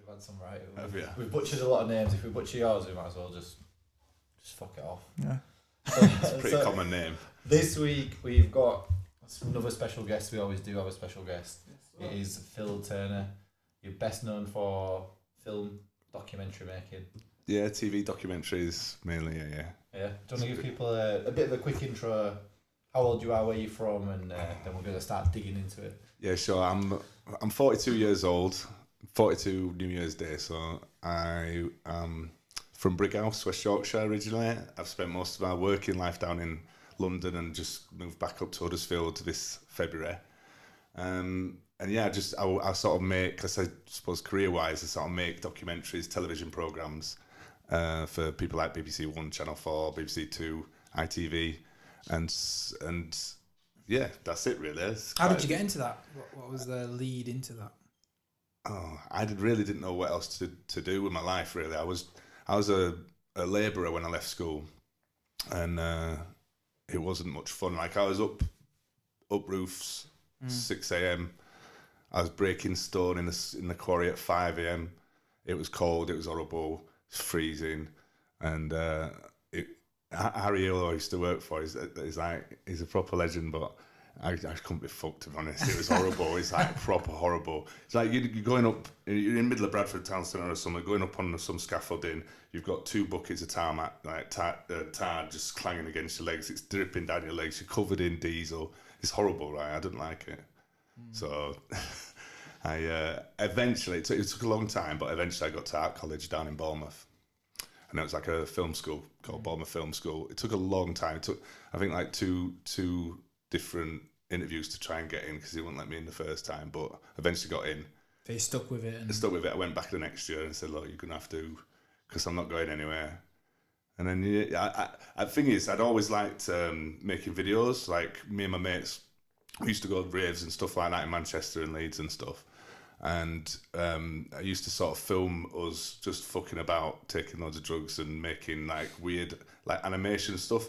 We've had some right. Have you? We've butchered a lot of names. If we butcher yours, we might as well just fuck it off. Yeah. It's a pretty common name. This week we've got another special guest. We always do have a special guest. It is Phil Turner. You're best known for film documentary making. Yeah, TV documentaries mainly. Yeah. Yeah. Do you want to give people a bit of a quick intro? How old you are, where you're from, and then we're going to start digging into it. Yeah, sure. I'm 42 years old. 42 New Year's Day. So I am from Brighouse, West Yorkshire originally. I've spent most of my working life down in London and just moved back up to Huddersfield this February. And yeah, I sort of make, because I suppose career-wise, I sort of make documentaries, television programmes for people like BBC One, Channel 4, BBC Two, ITV, and yeah, that's it really. How did you get into that? What was the lead into that? Oh, I really didn't know what else to do with my life really. I was a labourer when I left school, and it wasn't much fun. Like I was up roofs 6 a.m. I was breaking stone in the quarry at 5 a.m. It was cold. It was horrible. It was freezing, and Harry Hill, who I used to work for, he's a proper legend, but I couldn't be fucked, to be honest. It was horrible. It's like proper horrible. It's like you're going up, you're in the middle of Bradford Town Centre or something, going up on some scaffolding. You've got 2 buckets of tarmac, like tar just clanging against your legs. It's dripping down your legs. You're covered in diesel. It's horrible, right? I didn't like it. So I eventually, it took a long time, but eventually I got to art college down in Bournemouth. And it was like a film school called Bournemouth Film School. It took a long time. It took, I think, like two different interviews to try and get in because he wouldn't let me in the first time, but eventually got in. They stuck with it. I stuck with it. I went back the next year and said, look, you're going to have to, because I'm not going anywhere. And then, the thing is, I'd always liked making videos. Like, me and my mates, we used to go to raves and stuff like that in Manchester and Leeds and stuff. And I used to sort of film us just fucking about, taking loads of drugs and making like weird like animation stuff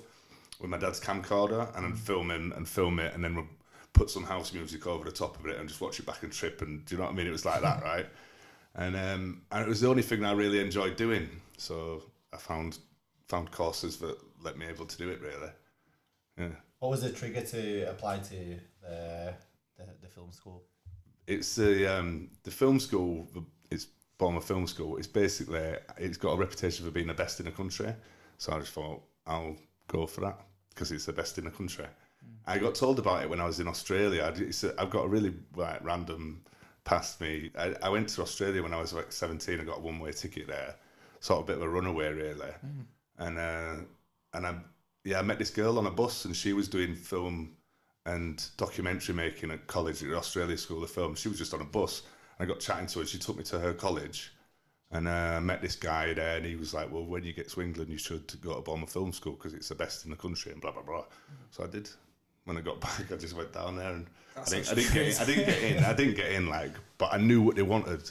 with my dad's camcorder, and then film it, and then we'll put some house music over the top of it and just watch it back and trip, and do you know what I mean? It was like that, right? And it was the only thing I really enjoyed doing. So I found courses that let me able to do it really. Yeah. What was the trigger to apply to the film school? It's the film school. It's Bournemouth Film School. It's got a reputation for being the best in the country. So I just thought I'll go for that because it's the best in the country. I got told about it when I was in Australia. I've got a really random past me. I went to Australia when I was like 17. I got a one-way ticket there, sort of a bit of a runaway really. And I met this girl on a bus, and she was doing film and documentary making at college at the Australia School of Film. She was just on a bus, and I got chatting to her. She took me to her college, and I met this guy there, and he was like, well, when you get to England, you should go to Bournemouth Film School because it's the best in the country, and blah, blah, blah. So I did. When I got back, I just went down there, and I didn't get in, like, but I knew what they wanted.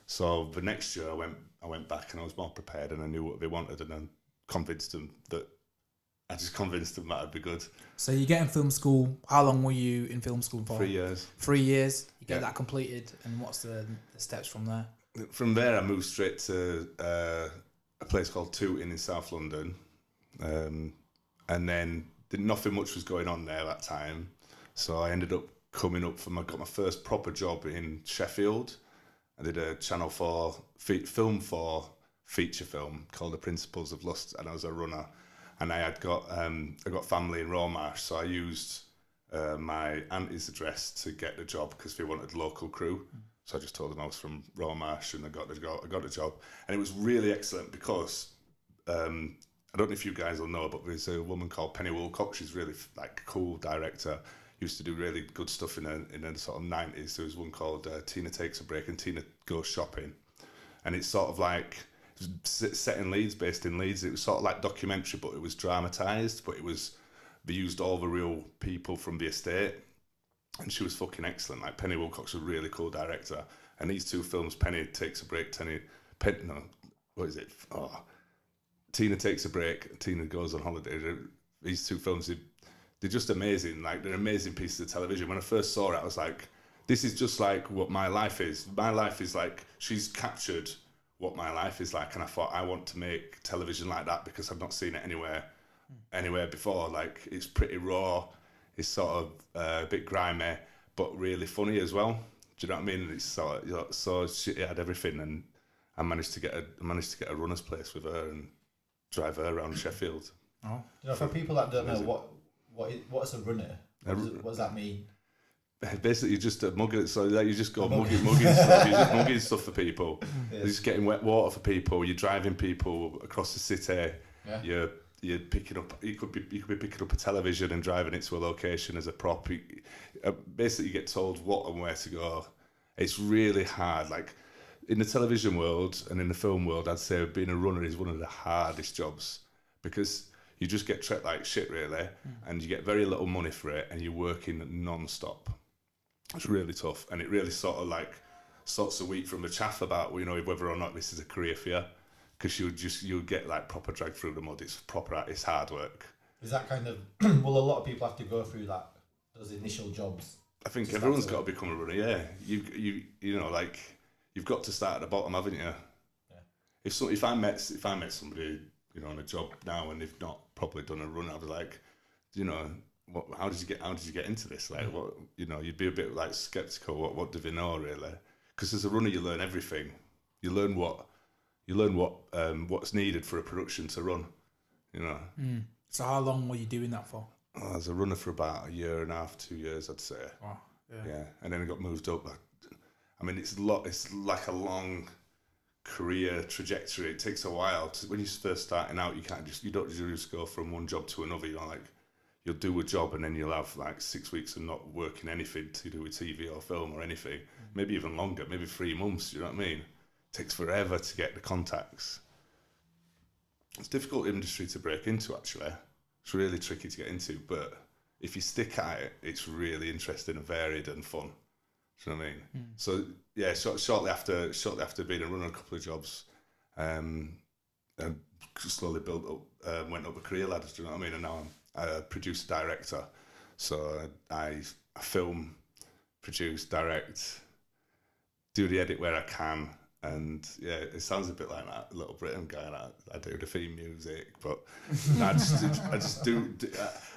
So the next year I went back, and I was more prepared, and I knew what they wanted, and then convinced them that I'd be good. So you get in film school. How long were you in film school for? 3 years. 3 years. You get that completed, and what's the steps from there? From there, I moved straight to a place called Tooting in South London, and then nothing much was going on there at that time. So I ended up got my first proper job in Sheffield. I did a Channel 4 film for feature film called The Principles of Lust, and I was a runner. And I got family in Rawmarsh, so I used my auntie's address to get the job because they wanted local crew. So I just told them I was from Rawmarsh, and I got the job, and it was really excellent because I don't know if you guys will know, but there's a woman called Penny Wilcox. She's really like a cool director. Used to do really good stuff in the sort of 90s. There was one called Tina Takes a Break and Tina Goes Shopping, and it's sort of like set in Leeds, based in Leeds. It was sort of like documentary, but it was dramatised. But they used all the real people from the estate, and she was fucking excellent. Like Penny Wilcox was a really cool director, and these two films, Penny Takes a Break, Tina Takes a Break, Tina Goes on Holiday. These two films, they're just amazing. Like, they're amazing pieces of television. When I first saw it, I was like, this is just like what my life is. My life is like, she's captured what my life is like, and I thought I want to make television like that because I've not seen it anywhere before. Like, it's pretty raw, it's sort of a bit grimy, but really funny as well. Do you know what I mean? It's sort of, you know, so it had everything, and I managed to get a runner's place with her and drive her around Sheffield. Oh, you know, for people that don't know what's a runner, what does that mean? Basically, you're just a mugger. So like, you just go mugging stuff. You're just mugging stuff for people. Yes. You're just getting wet water for people. You're driving people across the city. Yeah. You're picking up. You could be picking up a television and driving it to a location as a prop. Basically, you get told what and where to go. It's really hard. Like, in the television world and in the film world, I'd say being a runner is one of the hardest jobs because you just get treated like shit, really, and you get very little money for it, and you're working non-stop. It's really tough, and it really sort of like sorts a wheat from the chaff about, you know, whether or not this is a career for you, because you'll get like proper dragged through the mud. It's hard work. Is that kind of well, a lot of people have to go through those initial jobs. I think everyone's got to become a runner. Yeah, you know, like, you've got to start at the bottom, haven't you? Yeah. If I met somebody, you know, on a job now and they've not probably done a run, I'd be like, you know, how did you get into this? Like, what, you know, you'd be a bit like skeptical. What do they know, really? Because as a runner, you learn everything. You learn what's needed for a production to run. You know. So how long were you doing that for? I was a runner for about 1.5 years, 2 years, I'd say. Wow. Yeah, and then I got moved up. I mean, it's like a long career trajectory. It takes a while. When you're first starting out, you don't just go from one job to another. You know, like, you'll do a job and then you'll have like 6 weeks of not working anything to do with TV or film or anything. Maybe even longer, maybe 3 months. You know what I mean? It takes forever to get the contacts. It's a difficult industry to break into, actually. It's really tricky to get into, but if you stick at it, it's really interesting and varied and fun. Do you know what I mean? So yeah, shortly after being a runner, a couple of jobs, and slowly built up, went up a career ladder. Do you know what I mean? And now I'm a producer director. So I film, produce, direct, do the edit where I can. And yeah, it sounds a bit like that Little Britain guy. I do the theme music, but I just do.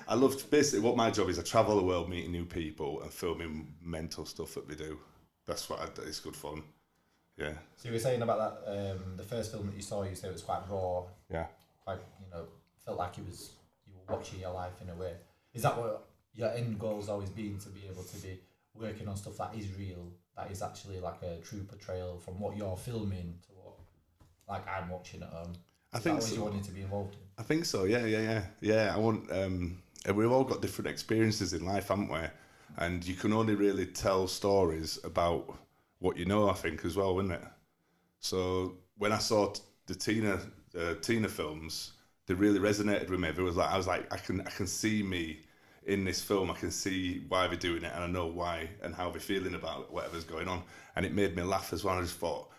I love, basically what my job is. I travel the world meeting new people and filming mental stuff that they do. That's what I do. It's good fun. Yeah. So you were saying about that the first film that you saw. You said it was quite raw. Yeah. Quite, you know, felt like you were watching your life in a way. Is that what your end goal's always been, to be able to be working on stuff that is real? That is actually like a true portrayal from what you're filming to what, like, I'm watching at home. I think so. You wanted to be involved in. I think so. Yeah. I want. We've all got different experiences in life, haven't we? And you can only really tell stories about what you know, I think, as well, isn't it? So when I saw the Tina films, they really resonated with me. I was like, I can see me in this film. I can see why they're doing it, and I know why and how they're feeling about whatever's going on. And it made me laugh as well. I just thought,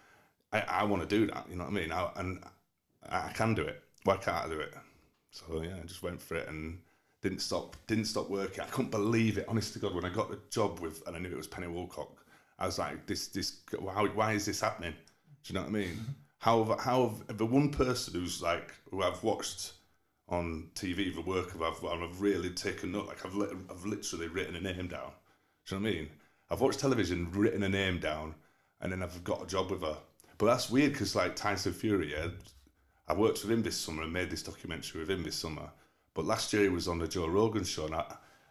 I want to do that. You know what I mean? And I can do it. Why can't I do it? So yeah, I just went for it and didn't stop working. I couldn't believe it, honest to God, when I got the job with, and I knew it was Penny Woolcock. I was like, why is this happening? Do you know what I mean? How have the one person who I've watched on TV, the work of I've really taken note. Like, I've literally written a name down. Do you know what I mean? I've watched television, written a name down, and then I've got a job with her. But that's weird because, like, Tyson Fury, yeah, I worked with him this summer and made this documentary with him this summer. But last year he was on the Joe Rogan show, and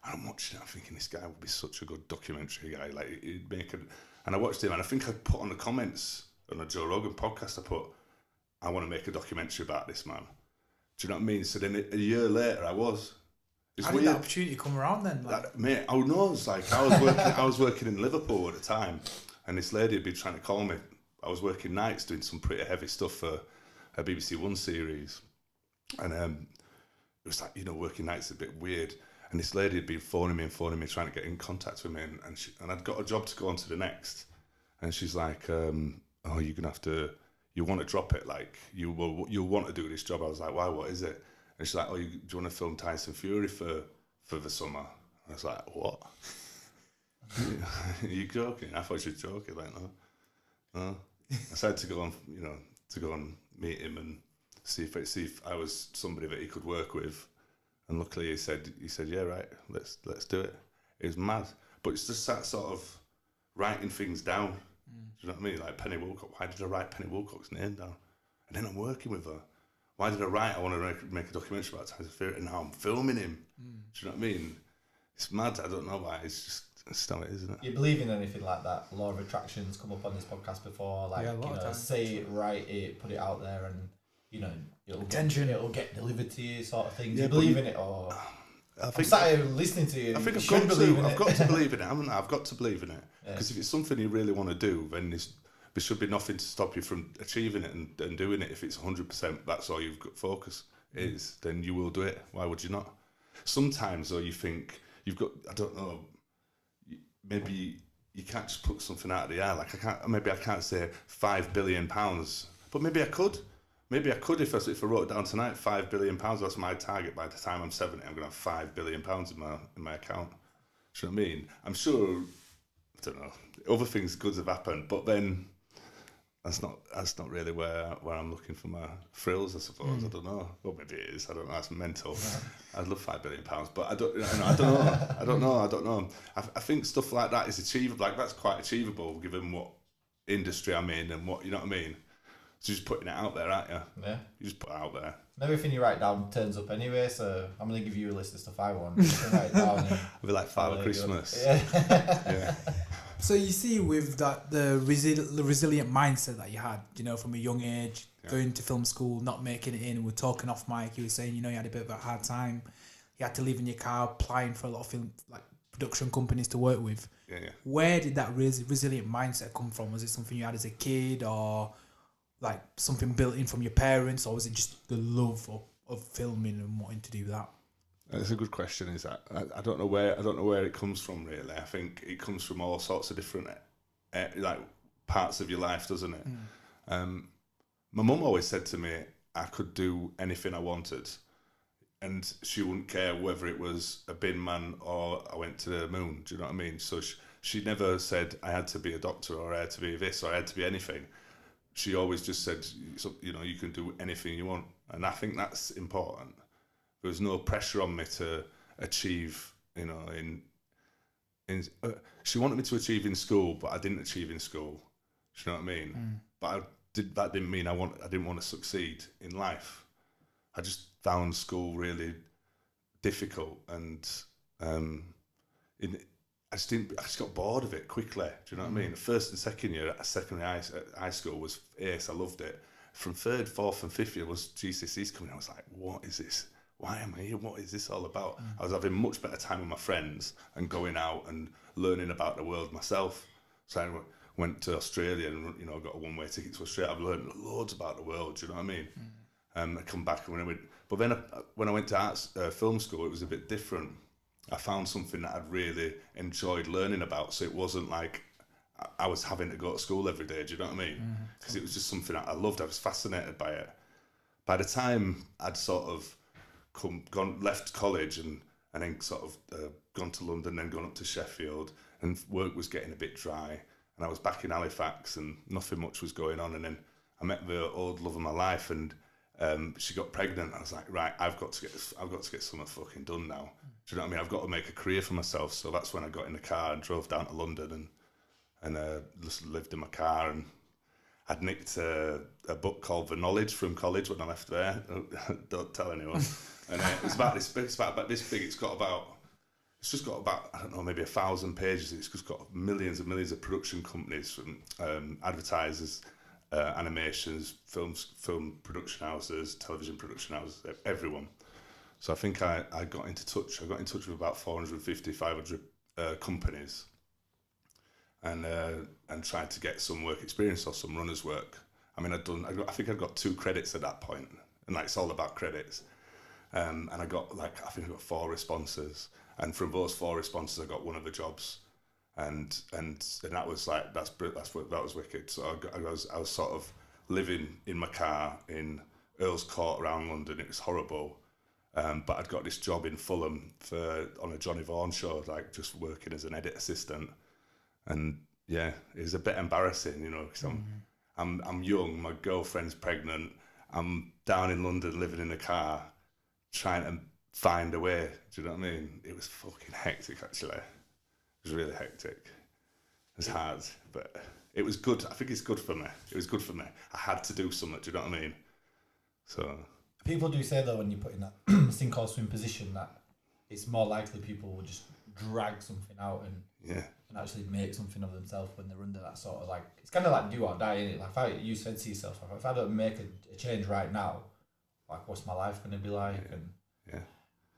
I'm watching it. I'm thinking, this guy would be such a good documentary guy. Like, he'd make it. And I watched him, and I think I put on the comments on the Joe Rogan podcast, I want to make a documentary about this man. Do you know what I mean? So then a year later, I was. How did that opportunity come around then? Mate, who knows? Like, I was working in Liverpool at the time, and this lady had been trying to call me. I was working nights doing some pretty heavy stuff for a BBC One series, and it was like, you know, working nights is a bit weird. And this lady had been phoning me, trying to get in contact with me, and I'd got a job to go on to the next, and she's like, "Oh, you're gonna have to. You want to drop it? Like, you'll want to do this job." I was like, "Why? What is it?" And she's like, "Oh, do you want to film Tyson Fury for the summer?" I was like, "What?" You're joking. I thought you were joking. Like, no. I decided to go on, meet him and see if I was somebody that he could work with. And luckily he said, yeah, right, let's do it. It was mad, but it's just that sort of writing things down. Do you know what I mean? Like Penny Woolcock. Why did I write Penny Woolcock's name down? And then I'm working with her. Why did I write? I want to make a documentary about Tyson Fury, and now I'm filming him. Do you know what I mean? It's mad. I don't know why. It's just how it is, isn't it? You believe in anything like that? Law of attraction's come up on this podcast before. Like, say it, write it, put it out there, and it'll get delivered to you, sort of thing. Do you believe in it, or? I'm sat here listening to you. I think I've got to believe in it, haven't I? I've got to believe in it. Because if it's something you really want to do, then there should be nothing to stop you from achieving it and doing it. If it's 100%, that's all you've got focus is, then you will do it. Why would you not? Sometimes, though, you think you've got, I don't know, maybe you can't just put something out of the air. Like, I can't say £5 billion, but maybe I could. Maybe I could if I wrote it down tonight. £5 billion. That's my target. By the time I'm 70, I'm going to have £5 billion in my account. Do you know what I mean? I'm sure. I don't know. Other things good have happened, but then that's not really where I'm looking for my thrills. I suppose. I don't know. Well, maybe it is. I don't know. That's mental. I'd love £5 billion, but I don't know. I think stuff like that is achievable. Like, that's quite achievable given what industry I'm in and what, you know what I mean. So you're just putting it out there, aren't you? Yeah. You just put it out there. Everything you write down turns up anyway, so I'm going to give you a list of stuff I want. You can write it down. It'll be like Father Christmas. Yeah. So you see with that, the resilient mindset that you had, from a young age, going to film school, not making it in, we're talking off mic, you were saying, you had a bit of a hard time. You had to live in your car, applying for a lot of film, like production companies to work with. Yeah. Where did that resilient mindset come from? Was it something you had as a kid, or like something built in from your parents, or was it just the love of filming and wanting to do that? That's a good question. Is that I don't know where it comes from really. I think it comes from all sorts of different like parts of your life, doesn't it? My mum always said to me I could do anything I wanted, and she wouldn't care whether it was a bin man or I went to the moon. Do you know what I mean? So she never said I had to be a doctor or I had to be this or I had to be anything. She always just said, you can do anything you want. And I think that's important. There was no pressure on me to achieve, she wanted me to achieve in school, but I didn't achieve in school. Do you know what I mean? But that didn't mean I didn't want to succeed in life. I just found school really difficult, and I just got bored of it quickly. Do you know what I mean? The first and second year at secondary high school was ace. I loved it. From third, fourth, and fifth year was GCSEs coming. I was like, what is this? Why am I here? What is this all about? I was having much better time with my friends and going out and learning about the world myself. So I went to Australia and got a one-way ticket to Australia. I've learned loads about the world. Do you know what I mean? I come back and but then when I went to film school, it was a bit different. I found something that I'd really enjoyed learning about, so it wasn't like I was having to go to school every day. Do you know what I mean? Because it was just something that I loved. I was fascinated by it. By the time I'd sort of left college and then sort of gone to London, then gone up to Sheffield, and work was getting a bit dry, and I was back in Halifax, and nothing much was going on. And then I met the old love of my life, and she got pregnant. I was like, right, I've got to get something fucking done now. Do you know what I mean? I've got to make a career for myself. So that's when I got in the car and drove down to London and just lived in my car. And I'd nicked a book called The Knowledge from college when I left there. Don't tell anyone. And it's about this big. It's about this big. It's just got about, I don't know, maybe 1,000 pages. It's just got millions and millions of production companies, from advertisers, animations, film production houses, television production houses, everyone. So I think I got into touch. I got in touch with about 450, 500 companies, and tried to get some work experience or some runner's work. I mean, I think I'd got 2 credits at that point, and like, it's all about credits. And I got I think I got 4 responses, and from those 4 responses, I got one of the jobs, and that was like that was wicked. So I was sort of living in my car in Earl's Court around London. It was horrible. But I'd got this job in Fulham on a Johnny Vaughan show, like just working as an edit assistant. And yeah, it was a bit embarrassing, you know, because I'm young, my girlfriend's pregnant, I'm down in London living in a car, trying to find a way. Do you know what I mean? It was fucking hectic, actually. It was really hectic. It was hard, but it was good. I think it's good for me. It was good for me. I had to do something. Do you know what I mean? So people do say though, when you put in that sink or swim position, that it's more likely people will just drag something out and actually make something of themselves when they're under that sort of like, it's kind of like do or die, innit? Like you said to yourself, if I don't make a change right now, like what's my life going to be like? And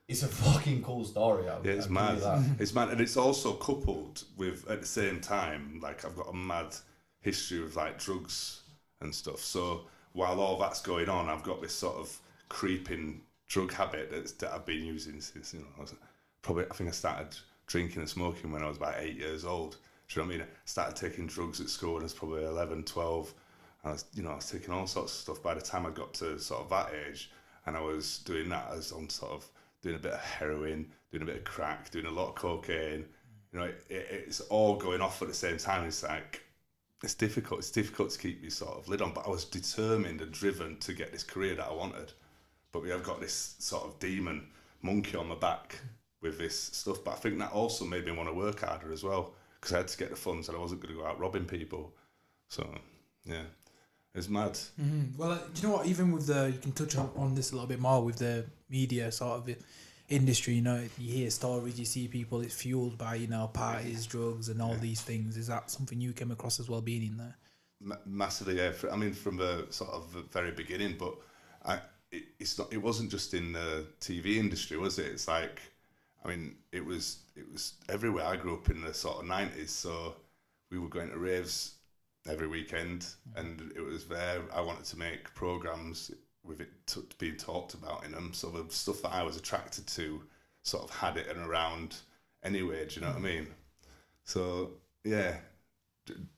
it's a fucking cool story. It's mad. It's mad, and it's also coupled with, at the same time, like I've got a mad history of like drugs and stuff. So while all that's going on, I've got this sort of creeping drug habit that I've been using since, you know, I think I started drinking and smoking when I was about 8 years old. Do you know what I mean? I started taking drugs at school when I was probably 11, 12. And I was taking all sorts of stuff. By the time I got to sort of that age, and I was doing that, I was on sort of doing a bit of heroin, doing a bit of crack, doing a lot of cocaine. You know, it's all going off at the same time. It's like, it's difficult. It's difficult to keep your sort of lid on. But I was determined and driven to get this career that I wanted. But I've got this sort of demon monkey on my back with this stuff. But I think that also made me want to work harder as well, because I had to get the funds and I wasn't going to go out robbing people. So, yeah, it's mad. Mm-hmm. Well, do you know what? Even with you can touch on this a little bit more with the media sort of industry. You know, you hear stories, you see people. It's fueled by, you know, parties, drugs, and all these things. Is that something you came across as well, being in there? Massively, yeah. I mean, from the sort of the very beginning, but it wasn't just in the TV industry, was it? It's like, I mean, it was everywhere. I grew up in the sort of 90s, so we were going to raves every weekend, and it was there. I wanted to make programs with it being talked about in them, so the stuff that I was attracted to sort of had it and around anyway. Do you know what I mean? So yeah,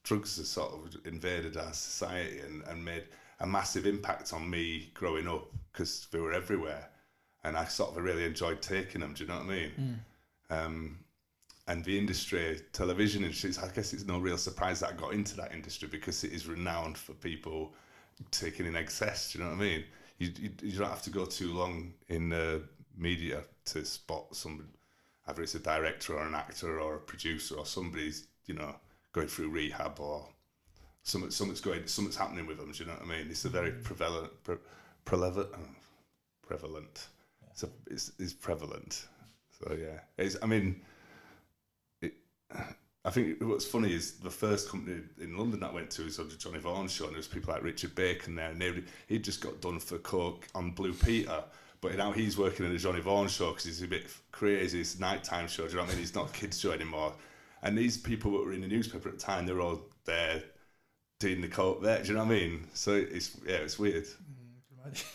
drugs have sort of invaded our society and made a massive impact on me growing up, because they were everywhere, and I sort of really enjoyed taking them. Do you know what I mean? And the industry, television industry, I guess it's no real surprise that I got into that industry, because it is renowned for people taking in excess. Do you know what I mean? You don't have to go too long in the media to spot somebody, either it's a director or an actor or a producer or somebody's, you know, going through rehab or something's happening with them. Do you know what I mean? It's a very prevalent. It's prevalent. So yeah, I think what's funny is the first company in London that I went to was on the Johnny Vaughan show, and there was people like Richard Bacon there, and he'd just got done for coke on Blue Peter, but now he's working in the Johnny Vaughan show because he's a bit crazy. It's a nighttime show. Do you know what I mean? He's not a kids show anymore. And these people that were in the newspaper at the time, they're all there doing the coke there. Do you know what I mean? So it's weird.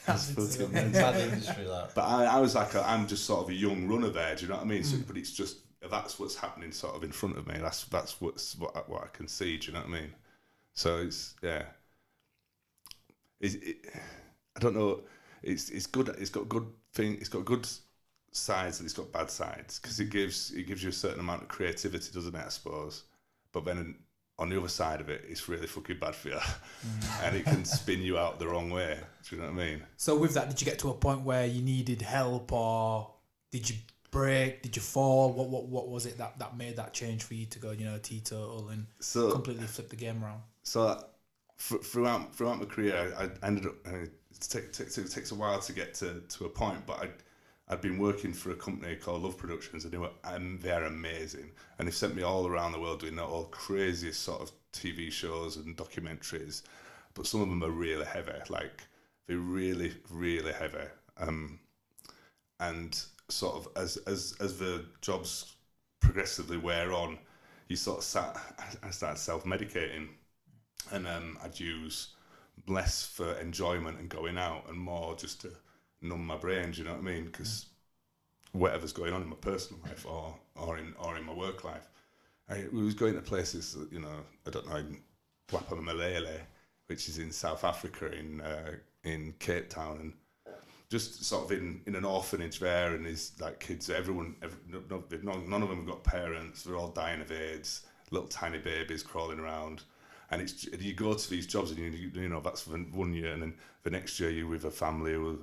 That's fucking mad industry, that. But I was like, I'm just sort of a young runner there. Do you know what I mean? So, but it's just, that's what's happening sort of in front of me. That's what I can see. Do you know what I mean? So it's I don't know. It's good. It's got good thing. It's got good sides and it's got bad sides, because it gives you a certain amount of creativity, doesn't it? I suppose. But then on the other side of it, it's really fucking bad for you, and it can spin you out the wrong way. Do you know what I mean? So with that, did you get to a point where you needed help, or did you break? Did you fall? What was it that made that change for you to go, you know, teetotal and completely flip the game around? So throughout my career, I ended up. It takes a while to get to a point, but I'd been working for a company called Love Productions, and they're amazing. And they've sent me all around the world doing all craziest sort of TV shows and documentaries. But some of them are really heavy, like they're really, really heavy. And sort of as the jobs progressively wear on, I started self-medicating, and I'd use less for enjoyment and going out, and more just to numb my brain. Do you know what I mean? Because whatever's going on in my personal life or in my work life, we was going to places, you know, I don't know, in Malele, which is in South Africa, in Cape Town, and just sort of in an orphanage there, and there's like kids, none of them have got parents, they're all dying of AIDS, little tiny babies crawling around. And you go to these jobs and you know that's for 1 year, and then the next year you're with a family where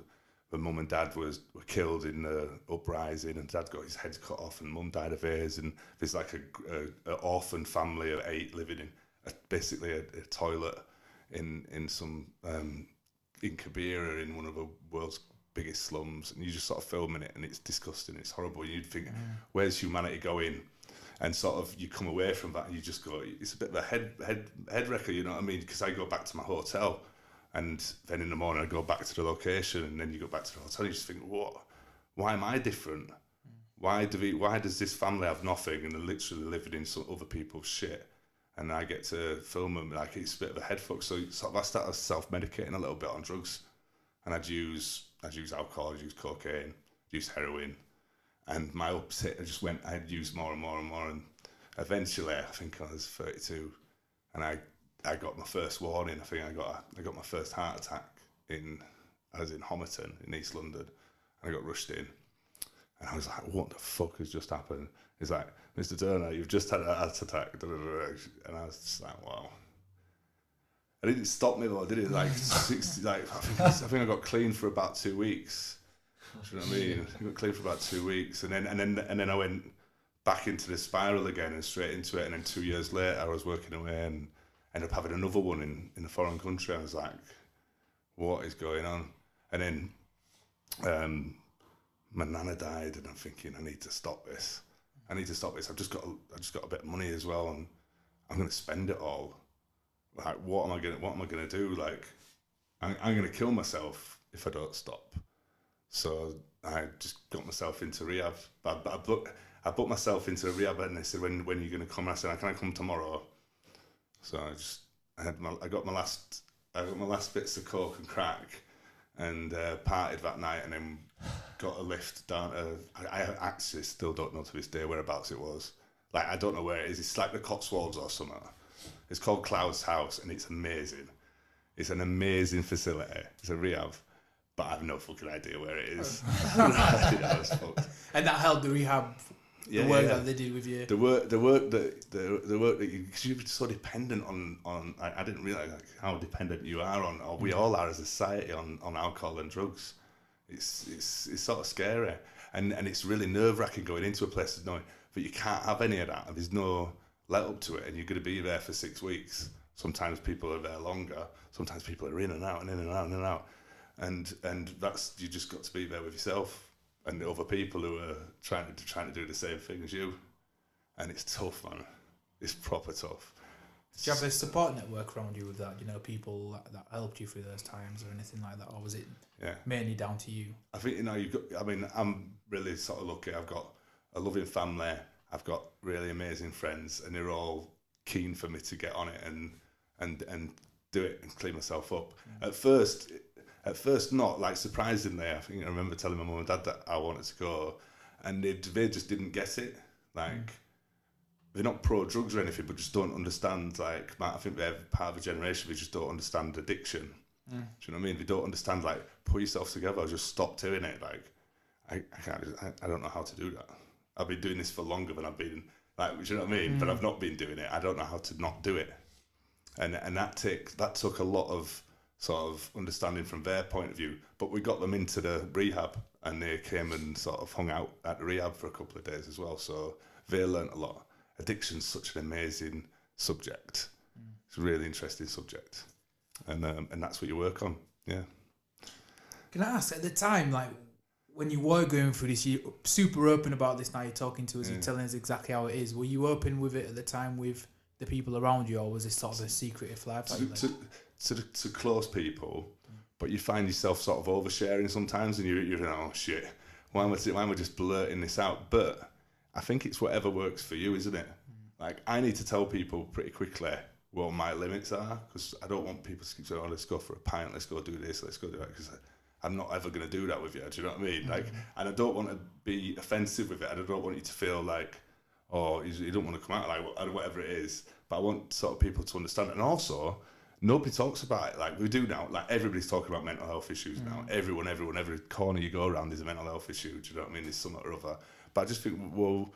mum and dad were killed in the uprising, and dad got his head cut off, and mum died of AIDS, and there's like a orphan family of 8 living in basically a toilet in some in Kabira, in one of the world's biggest slums, and you just sort of filming it, and it's disgusting, it's horrible. And you'd think, where's humanity going? And sort of you come away from that and you just go, it's a bit of a head wrecker, you know what I mean? Because I go back to my hotel, and then in the morning I go back to the location, and then you go back to the hotel and you just think, what? Why am I different? Why does this family have nothing and they're literally living in some other people's shit? And I get to film them, like it's a bit of a head fuck. So sort of I started self-medicating a little bit on drugs, and I'd use alcohol, I'd use cocaine, I'd use heroin. And my upset, I'd use more and more and more. And eventually, I think I was 32, and I got my first warning. I think I got my first heart attack I was in Homerton in East London, and I got rushed in. And I was like, what the fuck has just happened? He's like, Mr. Turner, you've just had a heart attack. And I was just like, wow. It didn't stop me though, did it? Like, I think I got clean for about 2 weeks. Do you know what I mean? I got clean for about 2 weeks, and then I went back into the spiral again and straight into it. And then 2 years later, I was working away and ended up having another one in a foreign country. I was like, what is going on? And then my nana died, and I'm thinking, I need to stop this. I've just got a bit of money as well, and I'm going to spend it all. Like, what am I gonna do? Like, I'm gonna kill myself if I don't stop. So I just got myself into rehab. I booked myself into a rehab, and they said, when are you going to come? And I said, can I come tomorrow? So I got my last bits of coke and crack, and partied that night, and then got a lift down to, I actually still don't know to this day whereabouts it was. Like, I don't know where it is. It's like the Cotswolds or something. It's called Cloud's House, and it's amazing. It's an amazing facility. It's a rehab. But I have no fucking idea where it is. And that helped the rehab, the work that they did with you. The work that you, because you're so dependent on. I didn't realize how dependent you are on, or we all are as a society, on alcohol and drugs. It's sort of scary, and it's really nerve wracking going into a place knowing that you can't have any of that, and there's no let up to it, and you're going to be there for 6 weeks. Sometimes people are there longer. Sometimes people are in and out and in and out and in and out. And that's, you just got to be there with yourself and the other people who are trying to do the same thing as you, and it's tough, man. It's proper tough. Did you have a support network around you with that? You know, people that helped you through those times or anything like that, or was it mainly down to you? I think you've got. I mean, I'm really sort of lucky. I've got a loving family. I've got really amazing friends, and they're all keen for me to get on it and do it and clean myself up. At first, not, like, surprisingly, I think I remember telling my mum and dad that I wanted to go, and they just didn't get it. Like, they're not pro-drugs or anything, but just don't understand, like, I think they're part of a generation, they just don't understand addiction. Do you know what I mean? They don't understand, like, pull yourself together or just stop doing it. Like, I don't know how to do that. I've been doing this for longer than I've been, like, do you know what I mean? But I've not been doing it. I don't know how to not do it. And that took a lot of sort of understanding from their point of view, but we got them into the rehab, and they came and sort of hung out at the rehab for a couple of days as well, so they learnt a lot. Addiction's such an amazing subject. It's a really interesting subject, and that's what you work on. Yeah. Can I ask, at the time, like, when you were going through this, you're super open about this now, you're talking to us, you're telling us exactly how it is. Were you open with it at the time with the people around you, or was it sort of a secretive life? To close people, but you find yourself sort of oversharing sometimes, and you're oh shit, why am I just blurting this out? But I think it's whatever works for you, isn't it? Like, I need to tell people pretty quickly what my limits are, because I don't want people to keep saying, oh, let's go for a pint, let's go do this, let's go do that, because I'm not ever going to do that with you. Do you know what I mean? Like, and I don't want to be offensive with it. I don't want you to feel like, oh, you don't want to come out, like, whatever it is. But I want sort of people to understand it. And also, nobody talks about it like we do now. Like, everybody's talking about mental health issues now. Everyone, every corner you go around is a mental health issue. Do you know what I mean? There's something or other. But I just think, well,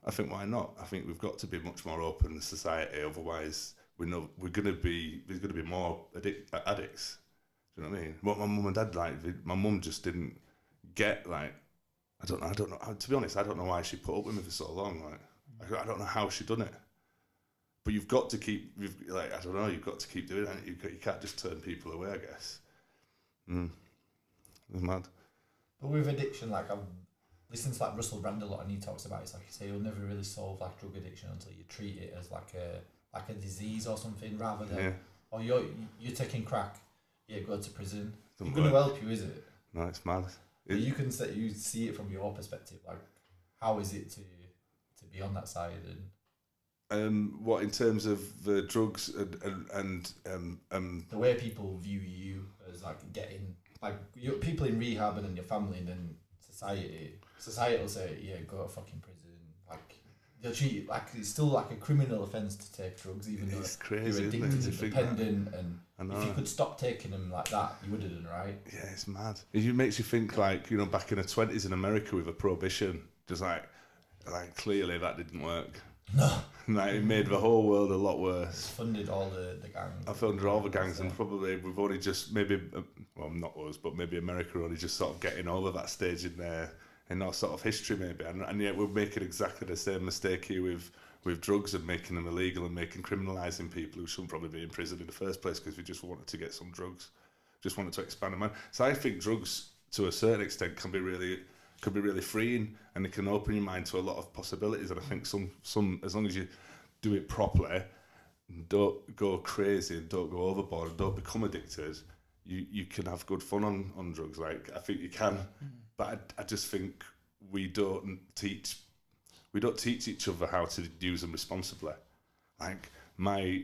I think why not? I think we've got to be much more open in society. Otherwise, we know there's going to be more addicts. Do you know what I mean? What my mum and dad like. My mum just didn't get like. I don't know. To be honest, I don't know why she put up with me for so long. Like, I don't know how she done it. But you've got to keep. You've got to keep doing it. You can't just turn people away, I guess. It's mad. But with addiction, like I've listened to like Russell Brand a lot, and he talks about it's like you say you'll never really solve like drug addiction until you treat it as like a disease or something, rather than or you're taking crack, go to prison. It's going to help you, is it? No, it's mad. But you see it from your perspective. Like, how is it to be on that side? And what in terms of the drugs and the way people view you as like getting like people in rehab and then your family and then society will say go to fucking prison. Like they'll treat you like it's still like a criminal offence to take drugs, even though crazy, you're addicted and dependent. And if you could stop taking them like that, you would have done, right? Yeah, it's mad. It makes you think like back in the 20s in America with a prohibition, just like clearly that didn't work. No. Like it made the whole world a lot worse. It's funded all the gangs. I funded all the gangs, and probably we've only just maybe, well, not us, but maybe America only just sort of getting over that stage in our sort of history maybe, and yet we're making exactly the same mistake here with drugs and making them illegal and criminalising people who shouldn't probably be in prison in the first place because we just wanted to get some drugs, just wanted to expand the mind. So I think drugs to a certain extent can be really freeing, and it can open your mind to a lot of possibilities. And I think some as long as you do it properly, don't go crazy and don't go overboard and don't become addicted, you can have good fun on drugs. Like I think you can, but I just think we don't teach each other how to use them responsibly. Like my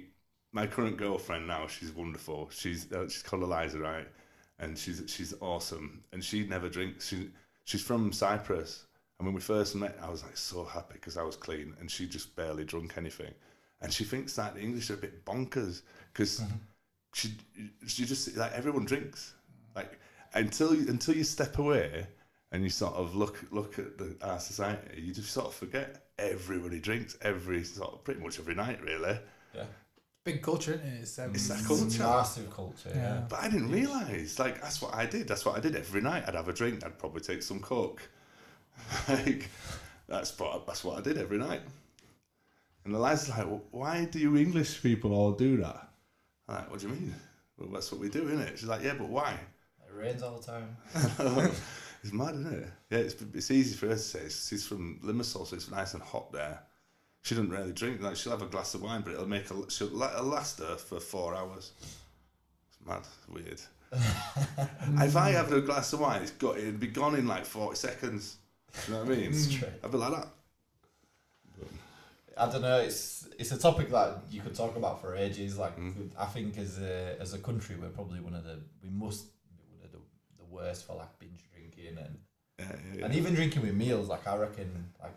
current girlfriend now, she's wonderful. She's called Eliza, right? And she's awesome, and she never drinks. She's from Cyprus, and when we first met, I was like so happy because I was clean, and she just barely drunk anything. And she thinks that the English are a bit bonkers because she just like everyone drinks. Like until you step away and you sort of look at our society, you just sort of forget everybody drinks pretty much every night, really. Yeah. Big culture, isn't it? It's that culture. Massive culture, yeah. But I didn't realise, like, that's what I did. That's what I did every night. I'd have a drink. I'd probably take some coke. Like, that's what I did every night. And Eliza's like, well, why do you English people all do that? I'm like, what do you mean? Well, that's what we do, isn't it? She's like, yeah, but why? It rains all the time. It's mad, isn't it? Yeah, it's easy for her to say. She's from Limassol, so it's nice and hot there. She doesn't really drink. Like she'll have a glass of wine, but it'll last her for 4 hours. It's mad, weird. If I have a glass of wine, it'd be gone in like 40 seconds. You know what I mean? It's true. I'd be like that. I don't know. It's a topic that you could talk about for ages. Like I think as a country, we're probably one of the worst for like binge drinking and even drinking with meals. Like I reckon, like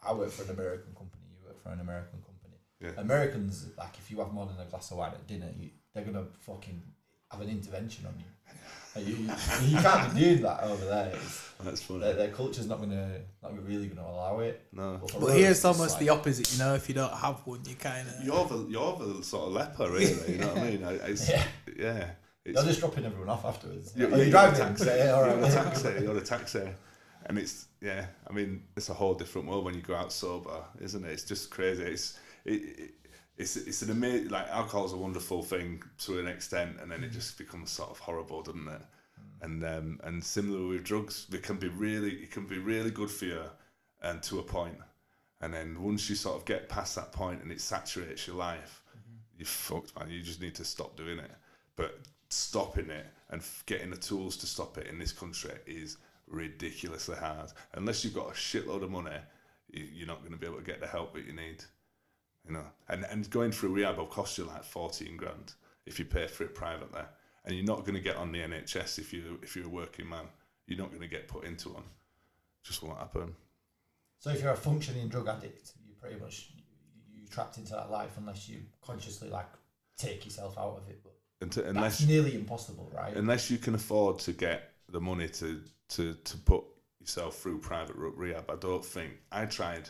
I work for an American company. You work for an American company. Yeah. Americans, like if you have more than a glass of wine at dinner, they're gonna fucking have an intervention on you. Like, you can't be doing that over there. That's funny. Their culture's not really gonna allow it. No. But here it's almost like the opposite. You know, if you don't have one, you kind of you're the sort of leper, really. You know what I mean? Yeah. They're just dropping everyone off afterwards. You're driving. You're a taxi. And it's I mean, it's a whole different world when you go out sober, isn't it? It's just crazy. It's an amazing, like alcohol's a wonderful thing to an extent, and then it just becomes sort of horrible, doesn't it? And similar with drugs, it can be really good for you, and to a point, and then once you sort of get past that point and it saturates your life, you're fucked, man. You just need to stop doing it. But stopping it and getting the tools to stop it in this country is ridiculously hard. Unless you've got a shitload of money, you're not going to be able to get the help that you need. You know, and going through rehab will cost you like 14 grand if you pay for it privately, and you're not going to get on the NHS if you're a working man. You're not going to get put into one. Just won't happen. So if you're a functioning drug addict, you pretty much you're trapped into that life unless you consciously like take yourself out of it. But that's nearly impossible, right? Unless you can afford to get the money to put yourself through private rehab. I don't think I tried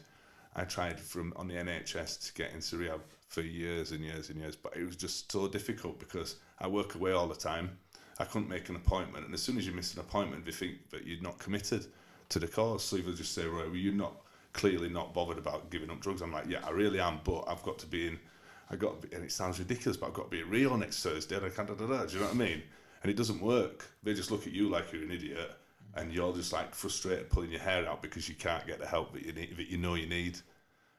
I tried from on the NHS to get into rehab for years and years and years, but it was just so difficult because I work away all the time. I couldn't make an appointment, and as soon as you miss an appointment, they think that you're not committed to the cause. So they'll just say, right, well, you're not clearly not bothered about giving up drugs. I'm like, yeah, I really am, but I've got to be in. And it sounds ridiculous, but I've got to be at Rio next Thursday, and I can't. Do you know what I mean? And it doesn't work. They just look at you like you're an idiot, and you're just like frustrated, pulling your hair out because you can't get the help that you need, that you know you need,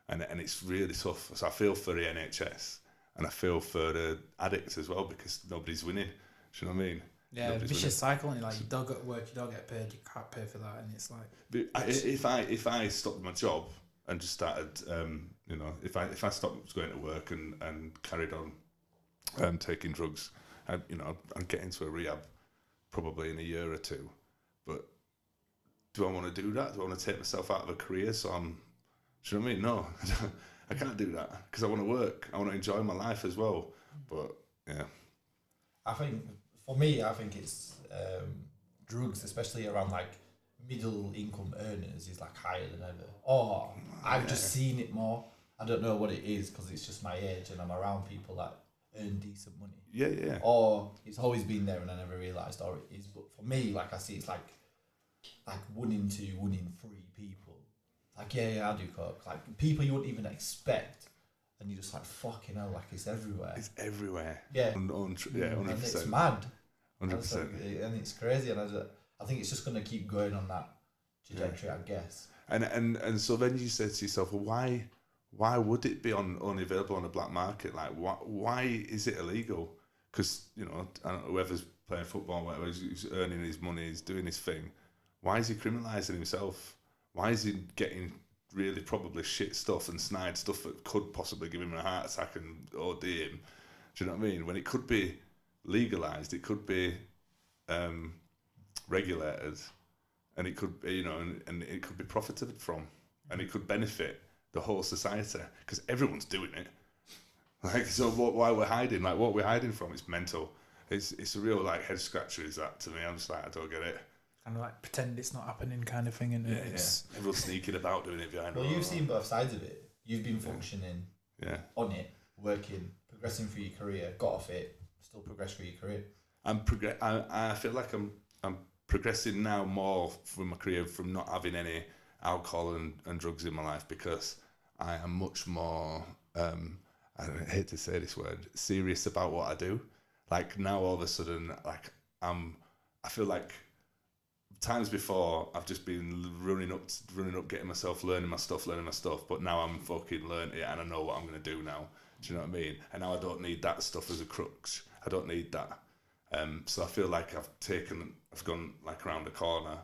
and it's really tough. So I feel for the NHS, and I feel for the addicts as well because nobody's winning. Do you know what I mean? Yeah, Nobody's vicious winning. cycle, and like you don't get work, you don't get paid, you can't pay for that, and it's like. But if I stopped my job and just started, if I stopped going to work and carried on taking drugs, I'd get into a rehab probably in a year or two. But do I want to do that? Do I want to take myself out of a career? So do you know what I mean? No, I can't do that because I want to work. I want to enjoy my life as well. But yeah, I think for me, it's drugs, especially around like middle income earners, is like higher than ever. Or I've just seen it more. I don't know what it is because it's just my age and I'm around people that earn decent money. Yeah. Or it's always been there and I never realised, or it is. But for me, like I see, it's like 1 in 2, 1 in 3 people. Like I do coke. Like people you wouldn't even expect, and you're just like fucking hell, like it's everywhere. It's everywhere. Yeah. 100%. And it's mad. 100%. And it's crazy, and I think it's just going to keep going on that trajectory, I guess. And so then you said to yourself, well, why would it be only available on the black market? Like, why is it illegal? Because I don't know, whoever's playing football, whatever, he's earning his money, he's doing his thing. Why is he criminalising himself? Why is he getting really probably shit stuff and snide stuff that could possibly give him a heart attack and OD him? Do you know what I mean? When it could be legalised, it could be regulated, and it could be, and it could be profited from, and it could benefit the whole society because everyone's doing it. Like, so why we're hiding? Like, what we're hiding from? It's mental. It's a real like head scratcher. Is that to me? I'm just like, I don't get it. Kind of like pretend it's not happening, kind of thing, and it's Everyone's sneaking about doing it behind. Well, you've seen both sides of it. You've been functioning on it, working, progressing through your career, got off it, still progress through your career. I feel like I'm progressing now more from my career from not having any alcohol and drugs in my life because I am much more I hate to say this word, serious about what I do. Like now all of a sudden, like I feel like times before I've just been running up, getting myself, learning my stuff, but now I'm fucking learned it and I know what I'm going to do now. Do you know what I mean? And now I don't need that stuff as a crutch. I don't need that. So I feel like I've gone like around the corner.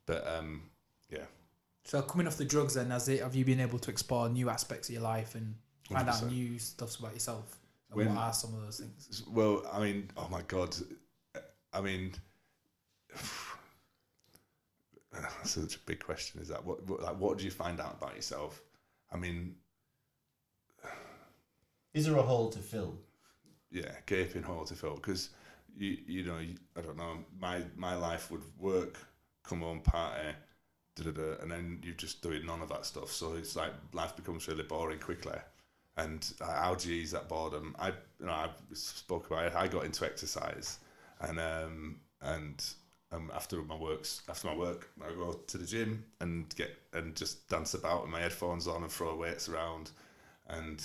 But yeah. So coming off the drugs then, have you been able to explore new aspects of your life and find 100%. Out new stuff about yourself? And what are some of those things? Well, I mean, oh my God. I mean, that's such a big question. Is that what do you find out about yourself? I mean, is there a hole to fill? Yeah, gaping hole to fill. Because I don't know. My life would work, come home, party, and then you're just doing none of that stuff. So it's like life becomes really boring quickly. And how do you ease that boredom? I spoke about it. I got into exercise, and after my work, I go to the gym and just dance about with my headphones on and throw weights around, and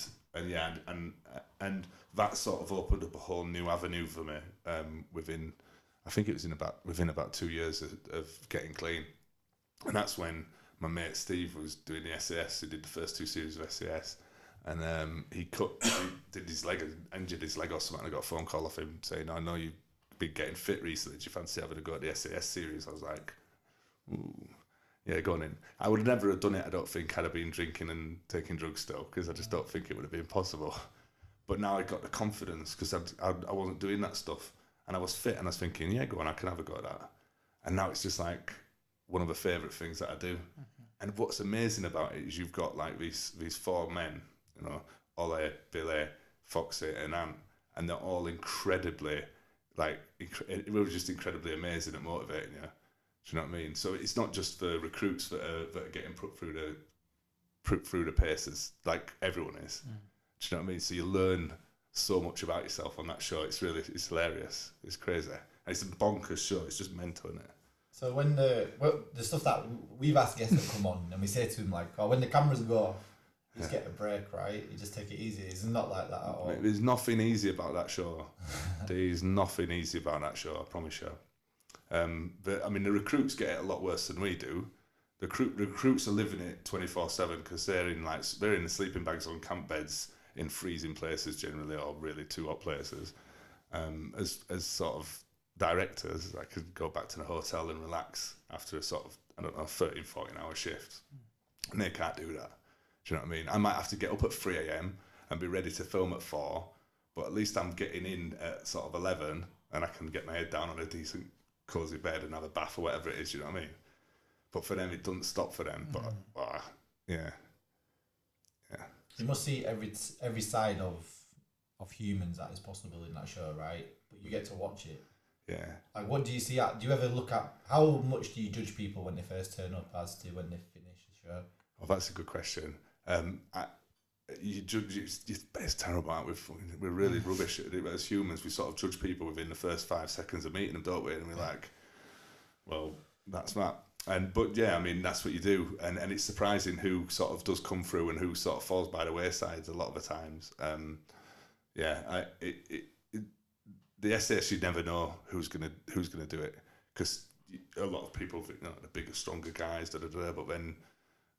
that sort of opened up a whole new avenue for me. Within about 2 years of getting clean, and that's when my mate Steve was doing the SAS. He did the first 2 series of SAS. And he did his leg, injured his leg or something. I got a phone call off him saying, "I know you've been getting fit recently. Do you fancy having a go at the SAS series?" I was like, "Ooh, yeah, go on in." I would never have done it. I don't think had I been drinking and taking drugs still, because I just don't think it would have been possible. But now I got the confidence because I wasn't doing that stuff, and I was fit, and I was thinking, "Yeah, go on, I can have a go at that." And now it's just like one of the favourite things that I do. Mm-hmm. And what's amazing about it is you've got like these 4 men. Ollie, Billy, Foxy and Ant, and they're all incredibly, it was just incredibly amazing and motivating you. Do you know what I mean? So it's not just for recruits that are getting put through through the paces like everyone is. Do you know what I mean? So you learn so much about yourself on that show. It's hilarious. It's crazy. And it's a bonkers show. It's just mental, isn't it? So when the stuff that we've asked guests to come on, and we say to them like, oh, when the cameras go off, you just get a break, right? You just take it easy. It's not like that at all. There's nothing easy about that show. There's nothing easy about that show, I promise you. But I mean, the recruits get it a lot worse than we do. The recruits are living it 24/7 because they're in the sleeping bags on camp beds in freezing places generally, or really too hot places. As sort of directors, I could go back to the hotel and relax after a sort of, I don't know, 13, 14 hour shift. And they can't do that. Do you know what I mean? I might have to get up at 3 a.m. and be ready to film at 4, but at least I'm getting in at sort of 11 and I can get my head down on a decent, cosy bed and have a bath or whatever it is, you know what I mean? But for them, it doesn't stop for them. But, yeah. You must see every side of humans that is possible in that show, right? But you get to watch it. Yeah. Like, what do you see at? Do you ever look at how much do you judge people when they first turn up as to when they finish the show? Oh, that's a good question. It's terrible. Aren't we? We're really rubbish at it as humans. We sort of judge people within the first 5 seconds of meeting them, don't we? And we're like, well, that's that. But yeah, I mean, that's what you do, and it's surprising who sort of does come through and who sort of falls by the wayside a lot of the times. The SAS, you never know who's gonna do it, because a lot of people think, the bigger, stronger guys, but then,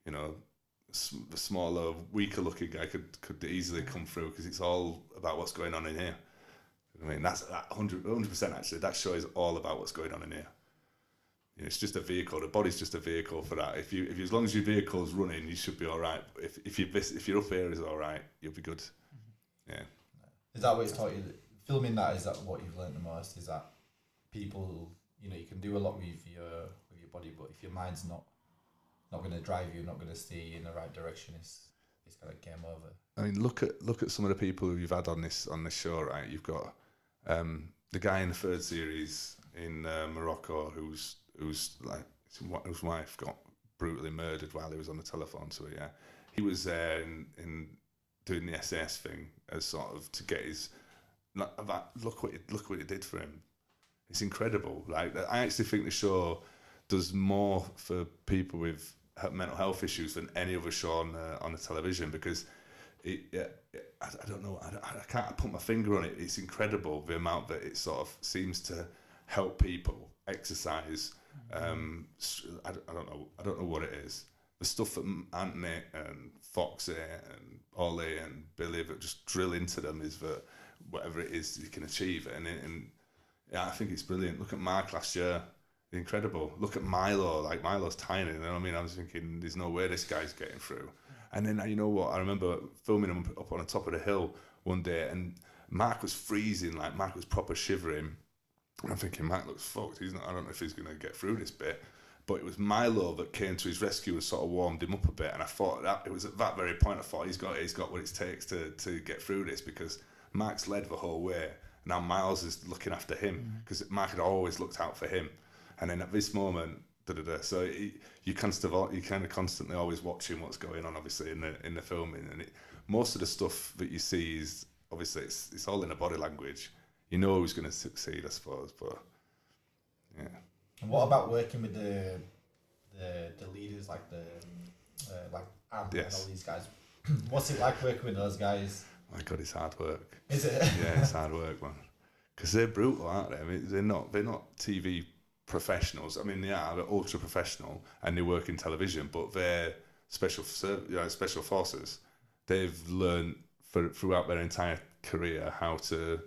the smaller, weaker looking guy could easily come through, because it's all about what's going on in here. I mean, that's 100% actually. That show is all about what's going on in here. It's just a vehicle. The body's just a vehicle for that. If you as long as your vehicle's running, you should be all right. If you're up here is all right, you'll be good. Yeah. Is that what it's taught you? Filming that, is that what you've learned the most? Is that people, you can do a lot with your body, but if your mind's not going to drive you, not going to steer you in the right direction, it's kind of game over. I mean, look at some of the people who you've had on this show, right? You've got the guy in the 3rd series in Morocco whose wife got brutally murdered while he was on the telephone to her. Yeah, he was there in doing the SAS thing as sort of to get his. Look what it did for him. It's incredible. Like, I actually think the show does more for people with mental health issues than any other show on the television, because I don't know. I can't put my finger on it. It's incredible the amount that it sort of seems to help people exercise. I don't know what it is. The stuff that Anthony and Foxy and Ollie and Billy that just drill into them is that whatever it is, you can achieve it. And I think it's brilliant. Look at Mark last year. Incredible. Look at Milo. Like, Milo's tiny. You know what I mean? I was thinking, there's no way this guy's getting through. And then, you know what? I remember filming him up on the top of the hill one day, and Mark was freezing. Like, Mark was proper shivering. And I'm thinking, Mark looks fucked. I don't know if he's going to get through this bit. But it was Milo that came to his rescue and sort of warmed him up a bit. And I thought that it was at that very point I thought he's got what it takes to get through this, because Mark's led the whole way. Now Miles is looking after him, because Mark had always looked out for him. And then at this moment, so you kind of constantly always watching what's going on, obviously in the filming. And most of the stuff that you see is obviously it's all in the body language. You know who's going to succeed, I suppose. But yeah. And what about working with the leaders, like like Ant and all these guys? What's it like working with those guys? My God, it's hard work. Is it? Yeah, it's hard work, man. Because they're brutal, aren't they? I mean, they're not TV professionals. I mean, they're ultra professional and they work in television, but they're special forces. They've learned throughout their entire career how to,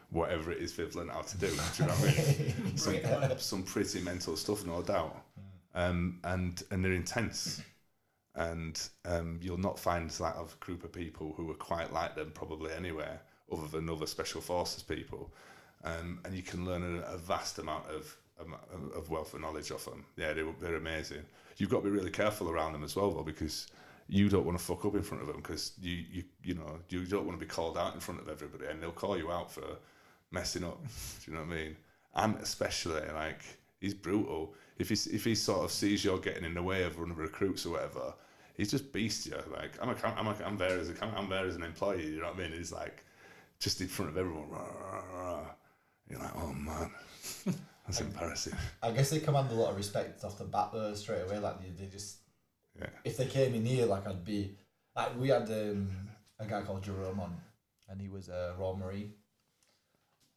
whatever it is they've learned how to do. Do you know what I mean? Some pretty mental stuff, no doubt. And they're intense. And you'll not find that of a group of people who are quite like them probably anywhere other than other special forces people. And you can learn a vast amount of wealth of knowledge off them. Yeah, they're amazing. You've got to be really careful around them as well, though, because you don't want to fuck up in front of them, because you don't want to be called out in front of everybody, and they'll call you out for messing up. Do you know what I mean? And especially, like, he's brutal. If he sort of sees you're getting in the way of one of the recruits or whatever, he's just bestial. Like I'm there as an employee. You know what I mean? He's like just in front of everyone. Rah, rah, rah. You're like, oh man, that's embarrassing. I guess they command a lot of respect off the bat though, straight away. Like they just, Yeah. if they came in here, like I'd be like, we had a guy called Jerome on, and he was a Royal Marine,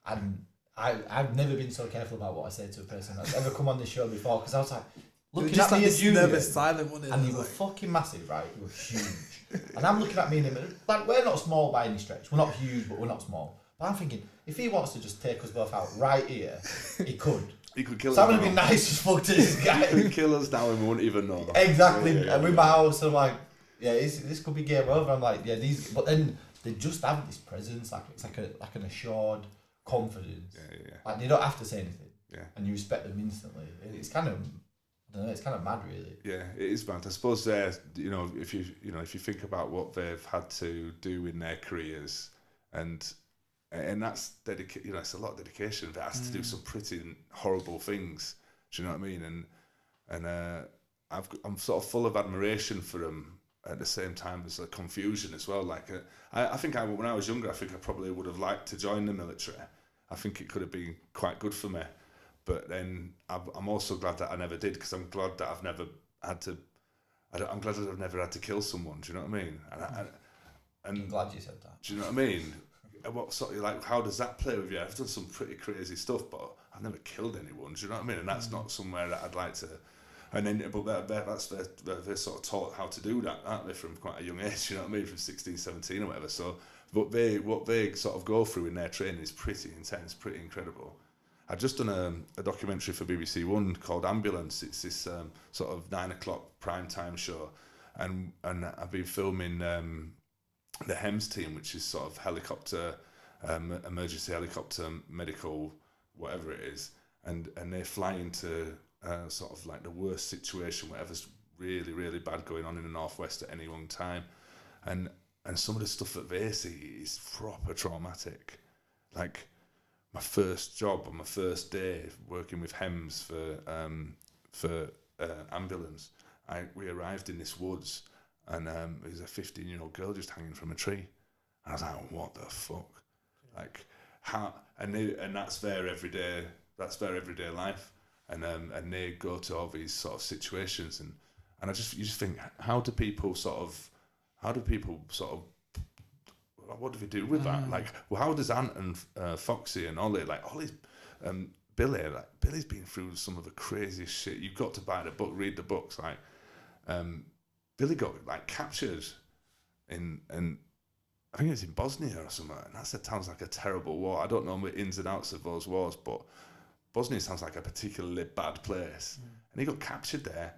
and I've never been so careful about what I say to a person that's ever come on this show before, because I was like looking just at me like as junior, nervous, silent one, and he was fucking massive, right? He was huge, and I'm looking at me and him, like we're not small by any stretch. We're not huge, but we're not small. But I'm thinking, if he wants to just take us both out right here, he could. He could kill us. So I'm gonna be nice as fuck to this guy. He could kill us now and we wouldn't even know. Exactly. Yeah, and with my house, I'm like, yeah, this could be game over. I'm like, yeah, these. But then they just have this presence, like it's like an assured confidence. Yeah. Like they don't have to say anything. Yeah. And you respect them instantly. It's kind of, I don't know. It's kind of mad, really. Yeah, it is mad. I suppose you know, if you think about what they've had to do in their careers, and that's dedication. You know, it's a lot of dedication. They has to do some pretty horrible things. Do you know what I mean? And I'm sort of full of admiration for them at the same time as a confusion as well. Like I think when I was younger, I think I probably would have liked to join the military. I think it could have been quite good for me. But then I'm also glad that I never did, because I'm glad that I've never had to. I'm glad that I've never had to kill someone. Do you know what I mean? And I'm glad you said that. do you know what I mean? What sort of, like, how does that play with you? I've done some pretty crazy stuff, but I've never killed anyone. Do you know what I mean? And that's not somewhere that I'd like to. And then, but they're sort of taught how to do that, aren't they, from quite a young age? You know what I mean? From 16, 17 or whatever. So, what they sort of go through in their training is pretty intense, pretty incredible. I've just done a documentary for BBC One called Ambulance. It's this sort of 9 o'clock prime time show, and I've been filming the HEMS team, which is sort of helicopter, emergency helicopter, medical, whatever it is, and they fly into sort of like the worst situation, whatever's really, really bad going on in the northwest at any one time, and some of the stuff that they see is proper traumatic. Like my first job on my first day working with HEMS for ambulance, we arrived in this woods, and there was a 15-year-old girl just hanging from a tree. And I was like, what the fuck? Like, how? And that's their everyday. That's their everyday life. And they go to all these sort of situations, and you just think, how do people sort of, what do they do with that? Like, well, how does Ant and Foxy and Ollie, Billy's been through some of the craziest shit. You've got to buy the book, read the books. Like, Billy got like captured in I think it's in Bosnia or something, and that sounds like a terrible war. I don't know the ins and outs of those wars, but Bosnia sounds like a particularly bad place. And he got captured there,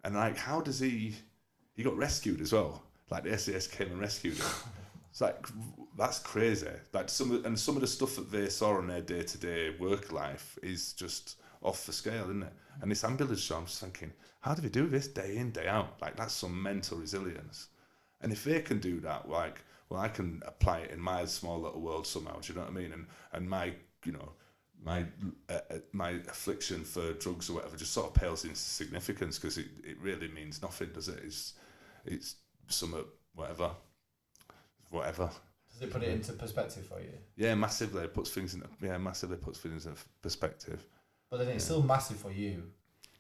and like, how does he got rescued as well? Like the SAS came and rescued him. It's like, that's crazy. Like some of the stuff that they saw on their day-to-day work life is just off the scale, isn't it? And this ambulance show, I'm just thinking, how do they do this day in, day out? Like, that's some mental resilience. And if they can do that, like, well, I can apply it in my small little world somehow. Do you know what I mean? And my, you know, my affliction for drugs or whatever just sort of pales into significance, because it really means nothing, does it? It's some whatever. Does it put it into perspective for you? Yeah, massively. It puts things into perspective. But then it's still massive for you.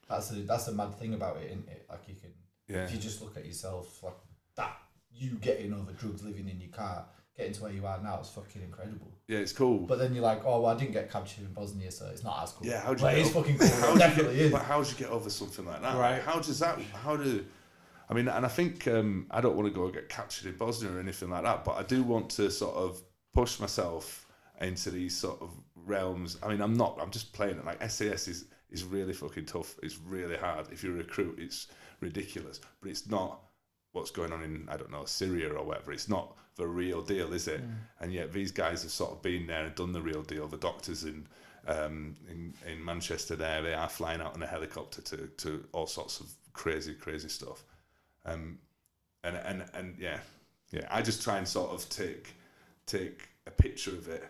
That's the mad thing about it, isn't it? Like, you can, if you just look at yourself, like that, you getting over drugs, living in your car, getting to where you are now, it's fucking incredible. Yeah, it's cool. But then you're like, oh, well, I didn't get captured in Bosnia, so it's not as cool. Yeah, it's fucking cool. It definitely is. But how do you get over something like that? Right. I mean, and I think I don't want to go get captured in Bosnia or anything like that, but I do want to sort of push myself into these sort of realms. I mean, I'm just playing it. Like, SAS is really fucking tough. It's really hard. If you're a recruit, it's ridiculous. But it's not what's going on in, I don't know, Syria or whatever. It's not the real deal, is it? And yet these guys have sort of been there and done the real deal. The doctors in Manchester there, they are flying out in a helicopter to all sorts of crazy stuff. And yeah, I just try and sort of take a picture of it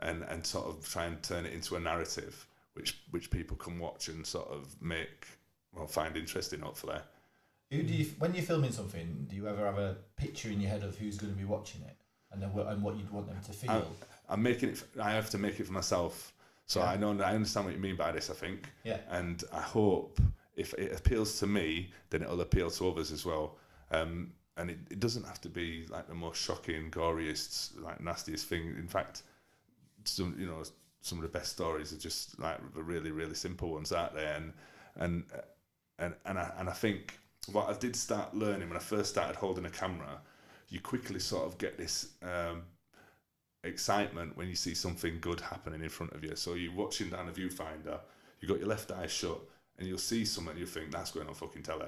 and sort of try and turn it into a narrative which people can watch and sort of find interesting, hopefully. Who do you, when you're filming something, do you ever have a picture in your head of who's going to be watching it and then and what you'd want them to feel? I'm making it. I have to make it for myself. So I understand what you mean by this. I think. Yeah. And I hope if it appeals to me, then it'll appeal to others as well. And it doesn't have to be like the most shocking, goriest, like nastiest thing. In fact, some of the best stories are just like the really, really simple ones out there. And I think what I did start learning when I first started holding a camera, you quickly sort of get this excitement when you see something good happening in front of you. So you're watching down a viewfinder, you got your left eye shut, and you'll see something and you think, that's going on fucking telly.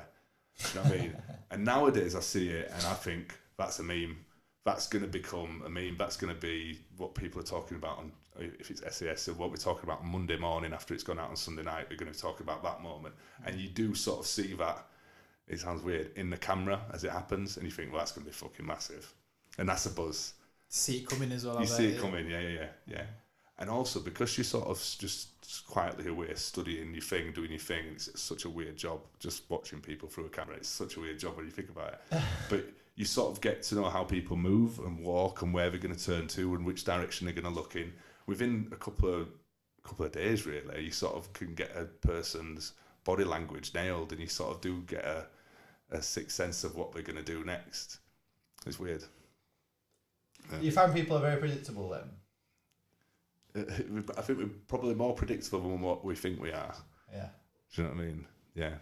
You know what I mean? And nowadays I see it and I think, that's a meme. That's going to become a meme. That's going to be what people are talking about on, if it's SAS, or what we're talking about on Monday morning after it's gone out on Sunday night, we're going to talk about that moment. And you do sort of see that, it sounds weird, in the camera as it happens, and you think, well, that's going to be fucking massive. And that's a buzz. See it coming as well. You see it coming, yeah. And also, because you're sort of just quietly away, studying your thing, doing your thing, and it's such a weird job, just watching people through a camera. It's such a weird job when you think about it. But you sort of get to know how people move and walk and where they're going to turn to and which direction they're going to look in. Within a couple of days, really, you sort of can get a person's body language nailed, and you sort of do get a sixth sense of what they're going to do next. It's weird. You find people are very predictable then? I think we're probably more predictable than what we think we are. Yeah. Do you know what I mean? Yeah.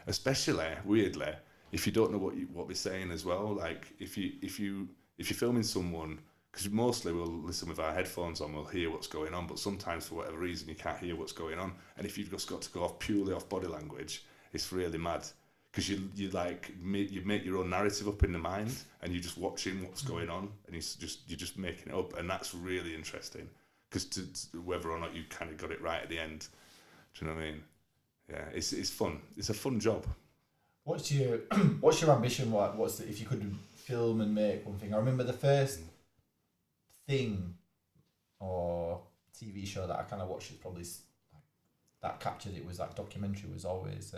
Especially, weirdly, if you don't know what they're saying as well. Like if you're filming someone, because mostly we'll listen with our headphones on, we'll hear what's going on, but sometimes for whatever reason you can't hear what's going on, and if you've just got to go off purely off body language, it's really mad. Because you make your own narrative up in the mind, and you're just watching what's going on, and you're just making it up, and that's really interesting. Because whether or not you kind of got it right at the end, do you know what I mean? Yeah, it's fun. It's a fun job. What's your ambition? If you could film and make one thing? I remember the first thing or TV show that I kind of watched is probably that captured it was that documentary was always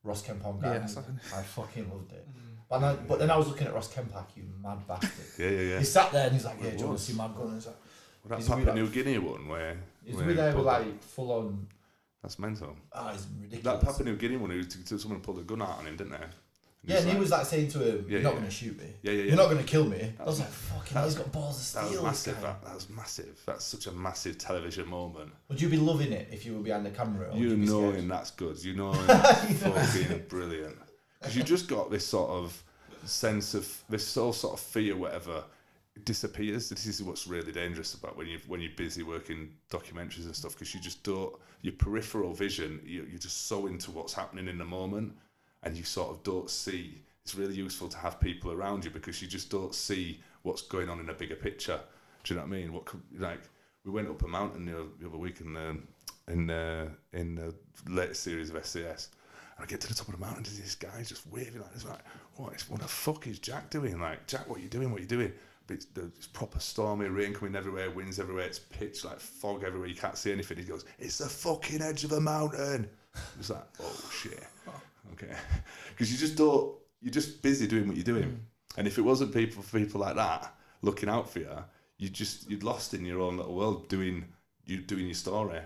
Ross Kemp on Guy. I fucking loved it. But then I was looking at Ross Kemp like, you mad bastard. Yeah. He sat there and he's like, yeah, do you want to see my gun? And he's like, that Papua New Guinea one where he's there with like full on. That's mental. Ah, it's ridiculous. That Papua New Guinea one, someone pulled a gun out on him, didn't they? And he was like saying to him, "You're not going to shoot me. You're not going to kill me." I was like, "Fucking hell, he's got balls of steel." That was massive. That was massive. That's such a massive television moment. Would you be loving it if you were behind the camera? You knowing that's good. You knowing that's fucking brilliant. Because you just got this sort of sense of this sort of fear, whatever. Disappears. This is what's really dangerous about when you're busy working documentaries and stuff, because you just don't, your peripheral vision, you're just so into what's happening in the moment, and you sort of don't see. It's really useful to have people around you because you just don't see what's going on in a bigger picture. Do you know what I mean? We went up a mountain the other week in the latest series of SAS, and I get to the top of the mountain and this guy's just waving like this, like, what the fuck is Jack doing? Like, Jack, what are you doing? It's proper stormy, rain coming everywhere, winds everywhere, it's pitch, like fog everywhere, you can't see anything. He goes, it's the fucking edge of the mountain. It's like, oh shit. Okay. Because you're just busy doing what you're doing. And if it wasn't people like that looking out for you, you'd lost in your own little world doing your story,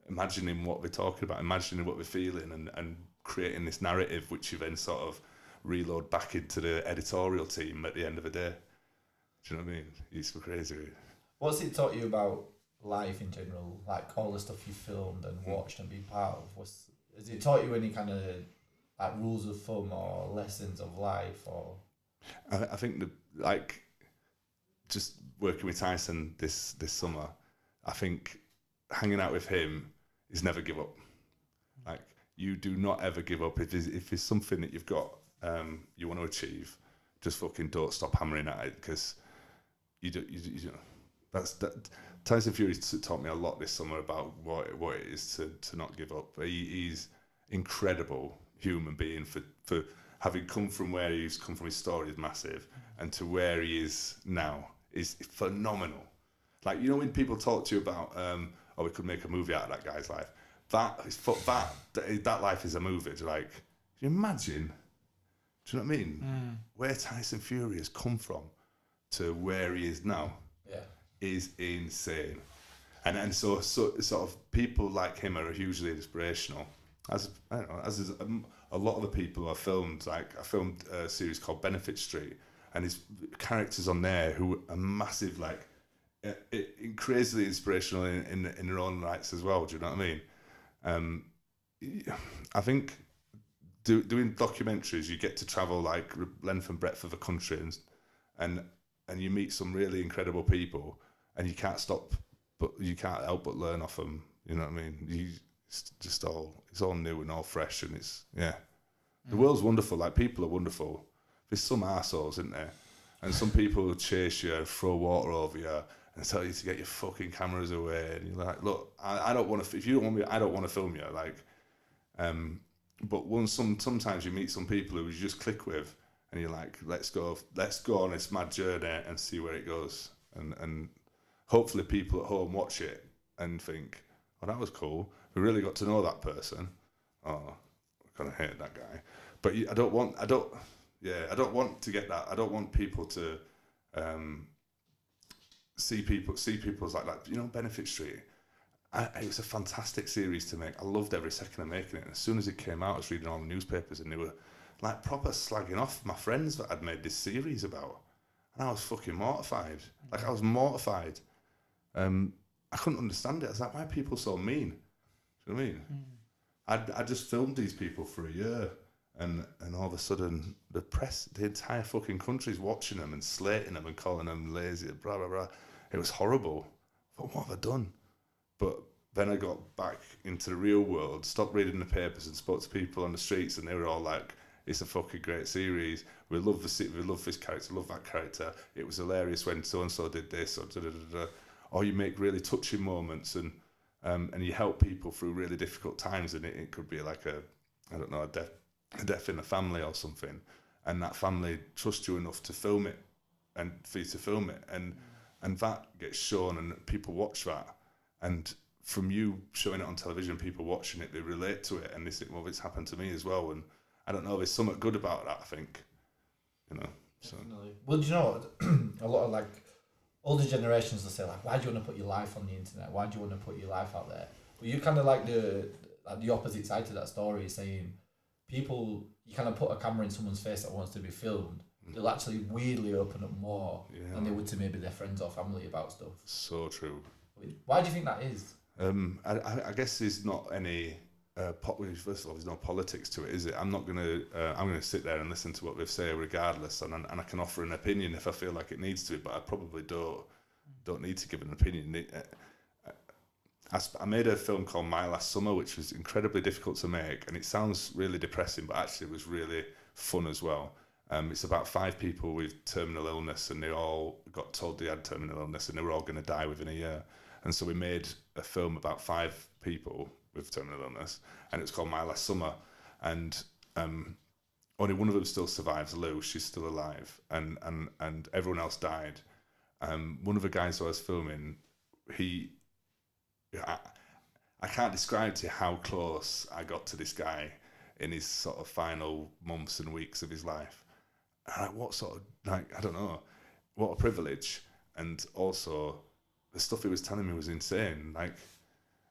imagining what they're talking about, imagining what they're feeling, and creating this narrative which you then sort of reload back into the editorial team at the end of the day. Do you know what I mean? It's crazy. What's it taught you about life in general? Like all the stuff you filmed and watched and been part of. Has it taught you any kind of like rules of thumb or lessons of life? Or I think just working with Tyson this summer, I think hanging out with him is never give up. Like, you do not ever give up. If it's something that you've got you want to achieve, just fucking don't stop hammering at it, because you know Tyson Fury taught me a lot this summer about what it is to not give up. He's incredible human being for having come from where he's come from. His story is massive, and to where he is now is phenomenal. Like, you know, when people talk to you about we could make a movie out of that guy's life, that life is a movie. Like, can you imagine Do you know what I mean? Where Tyson Fury has come from to where he is now is insane. And so sort of people like him are hugely inspirational. As I don't know, as is a lot of the people I filmed. Like I filmed a series called Benefit Street, and his characters on there who are massive, like crazily inspirational in their own rights as well. Do you know what I mean? I think doing documentaries, you get to travel like length and breadth of the country, and you meet some really incredible people, and you can't help but learn off them. You know what I mean? It's all new and all fresh, and the world's wonderful. Like people are wonderful. There's some arseholes, isn't there? And some people will chase you, throw water over you, and tell you to get your fucking cameras away. And you're like, look, I don't want to. If you don't want me, I don't want to film you. Like, but sometimes you meet some people who you just click with, and you're like, let's go on this mad journey and see where it goes. And hopefully people at home watch it and think, oh, that was cool. We really got to know that person. Oh, I kind of hate that guy. But I don't want to get that. I don't want people to see people's like that. You know, Benefit Street. It was a fantastic series to make. I loved every second of making it. And as soon as it came out, I was reading all the newspapers, and they were like proper slagging off my friends that I'd made this series about. And I was fucking mortified. Like I was mortified. I couldn't understand it. I was like, why are people so mean? Do you know what I mean? I just filmed these people for a year, and all of a sudden the press, the entire fucking country's watching them and slating them and calling them lazy, blah blah blah. It was horrible. But what have I done? But then I got back into the real world, stopped reading the papers, and spoke to people on the streets, and they were all like, "It's a fucking great series. We love this character, love that character. It was hilarious when so and so did this, or da da da da." Or you make really touching moments, and you help people through really difficult times, and it could be like a death in the family or something, and that family trusts you enough to film it, and for you to film it, and that gets shown, and people watch that, and from you showing it on television, people watching it, they relate to it, and they think, well, it's happened to me as well, and I don't know, there's something good about that, I think, you know. So. Definitely. Well, do you know what? A lot of like older generations will say like, why do you want to put your life on the internet? Why do you want to put your life out there? But you kind of like the opposite side to that story, saying people, you kind of put a camera in someone's face that wants to be filmed, they'll actually weirdly open up more than they would to maybe their friends or family about stuff. So true. Why do you think that is? I guess there's not any first of all, there's no politics to it, is it? I'm gonna sit there and listen to what they say regardless, and I can offer an opinion if I feel like it needs to, but I probably don't need to give an opinion. I made a film called My Last Summer, which was incredibly difficult to make, and it sounds really depressing, but actually it was really fun as well. It's about 5 people with terminal illness, and they all got told they had terminal illness, and they were all going to die within a year. And so we made a film about 5 people with terminal illness, and it's called My Last Summer. And only one of them still survives, Lou. She's still alive, and everyone else died. One of the guys who I was filming, I can't describe to you how close I got to this guy in his sort of final months and weeks of his life. And what sort of, like, I don't know, what a privilege. And also, the stuff he was telling me was insane. Like,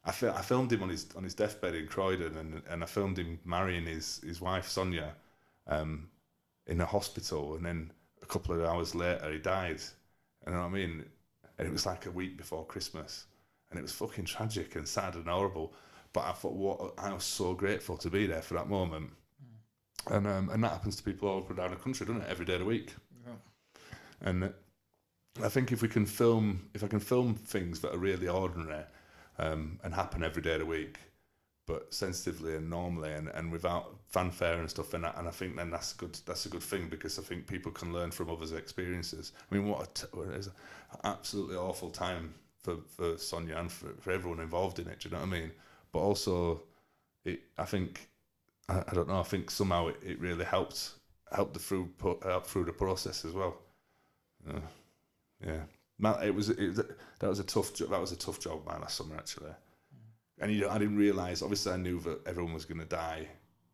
I filmed him on his deathbed in Croydon, and I filmed him marrying his wife Sonia in a hospital, and then a couple of hours later he died. You know what I mean? And it was like a week before Christmas, and it was fucking tragic and sad and horrible. But I thought, I was so grateful to be there for that moment. And that happens to people all up and down the country, doesn't it? Every day of the week. Yeah. And I think if I can film things that are really ordinary and happen every day of the week, but sensitively and normally and without fanfare and stuff, and I think then that's a good thing, because I think people can learn from others' experiences. I mean, it is an absolutely awful time for Sonia and for everyone involved in it. Do you know what I mean? But also, I think somehow it really helped through the process as well. Yeah. That was a tough job, my last summer, actually. And I didn't realise. Obviously, I knew that everyone was going to die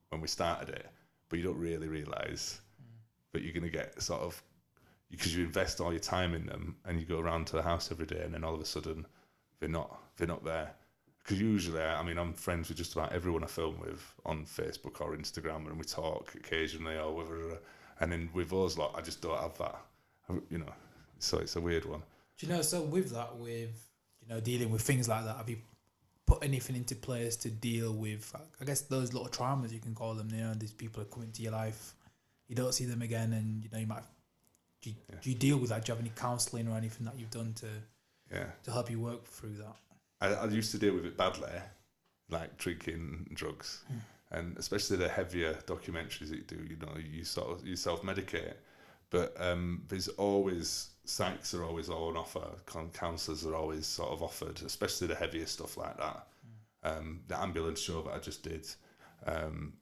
when we started it, but you don't really realise but you're going to get sort of, because you invest all your time in them and you go around to the house every day and then all of a sudden they're not there. Because usually, I mean, I'm friends with just about everyone I film with on Facebook or Instagram, and we talk occasionally or whatever. And then with us, like, I just don't have that, you know. So it's a weird one. Do you know? So with that, dealing with things like that, have you put anything into place to deal with, I guess, those little traumas, you can call them? You know, these people are coming to your life, you don't see them again, and you might. Do you deal with that? Do you have any counselling or anything that you've done to help you work through that? I used to deal with it badly, like drinking drugs, and especially the heavier documentaries that you do. You know, you self-medicate, but there's always psychs are always on offer. Counsellors are always sort of offered, especially the heavier stuff like that. The ambulance show that I just did,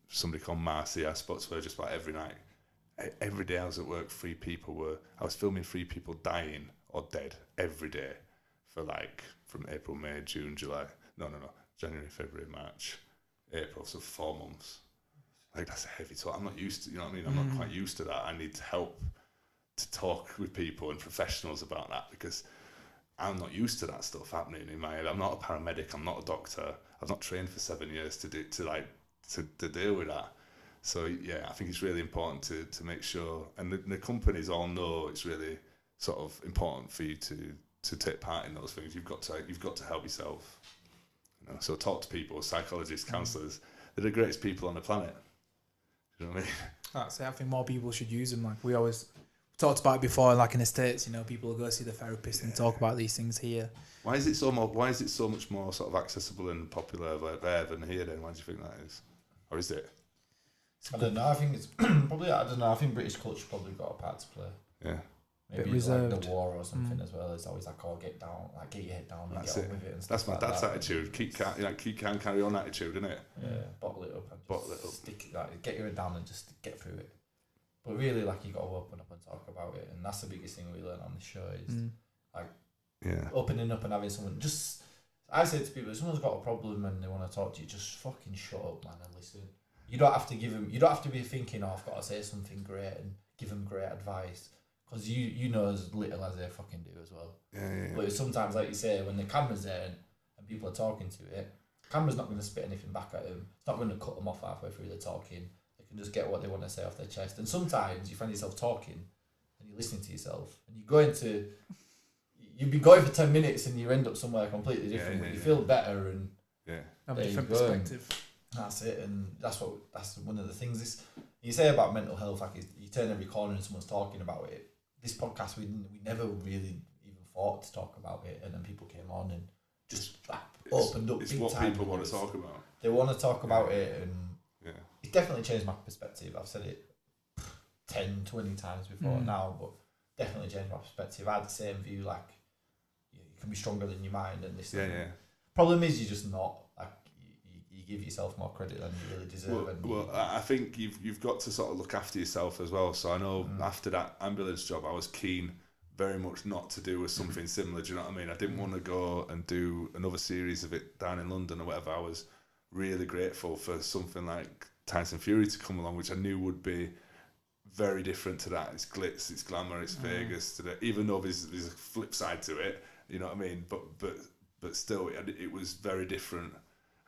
somebody called Marcy, I spoke to her just about every night. Every day I was at work, I was filming 3 people dying or dead every day for like from April, May, June, July. No, January, February, March, April, so 4 months. Like, that's a heavy talk. I'm not used to, you know what I mean? I'm not quite used to that. I need help to talk with people and professionals about that, because I'm not used to that stuff happening in my head. I'm not a paramedic. I'm not a doctor. I've not trained for 7 years to deal with that. So yeah, I think it's really important to make sure, and the companies all know it's really sort of important for you to take part in those things. You've got to help yourself. You know, so talk to people, psychologists, counsellors. They're the greatest people on the planet. You know what I mean? That's it. I think more people should use them. Like, we always talked about it before, like in the States, people go see the therapist and talk about these things here. Why is it so much more sort of accessible and popular there than here then? Why do you think that is? Or is it? I don't know. I think it's probably. I don't know. I think British culture probably got a part to play. Yeah. Maybe like the war or something as well. It's always like, oh, get down, like get your head down and get on with it. And that's my dad's that. attitude. Keep calm, carry on attitude, isn't it? Yeah. Bottle it up and stick it. Like, get your head down and just get through it. But really, like, you got to open up and talk about it, and that's the biggest thing we learn on the show is opening up and having someone just. I say to people, if someone's got a problem and they want to talk to you, just fucking shut up, man, and listen. You don't have to give them. You don't have to be thinking, oh, I've got to say something great and give them great advice, because you know as little as they fucking do as well. Yeah. But sometimes, like you say, when the camera's there and people are talking to it, the camera's not going to spit anything back at them. It's not going to cut them off halfway through the talking. They can just get what they want to say off their chest. And sometimes you find yourself talking and you're listening to yourself and you go into. You've been going for 10 minutes and you end up somewhere completely different. But you feel better and have a different perspective. That's it, and that's one of the things you say about mental health. Like, you turn every corner and someone's talking about it. This podcast, we never really even thought to talk about it, and then people came on and just opened up. It's big what time people want to talk about. They want to talk about it, and it definitely changed my perspective. I've said it 10, 20 times before now, but definitely changed my perspective. I had the same view, like, you can be stronger than your mind, and this. Problem is, you're just not. Like, you give yourself more credit than you really deserve. Well, I think you've got to sort of look after yourself as well. So I know after that ambulance job, I was keen very much not to do something similar. Do you know what I mean? I didn't want to go and do another series of it down in London or whatever. I was really grateful for something like Tyson Fury to come along, which I knew would be very different to that. It's glitz, it's glamour, it's Vegas. Even though there's a flip side to it, you know what I mean? But still, it was very different.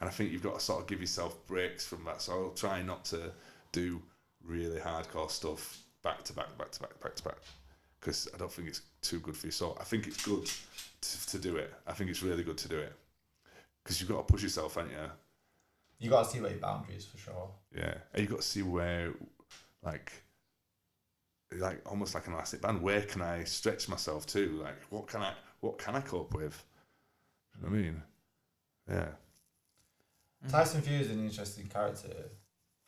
And I think you've got to sort of give yourself breaks from that. So I'll try not to do really hardcore stuff back to back, because I don't think it's too good for your soul. I think it's good to do it. I think it's really good to do it, because you've got to push yourself, haven't you? You got to see where your boundaries, for sure. Yeah, and you got to see where, like almost like an elastic band. Where can I stretch myself to? Like, what can I cope with? You know what I mean? Yeah. Tyson Fury is an interesting character,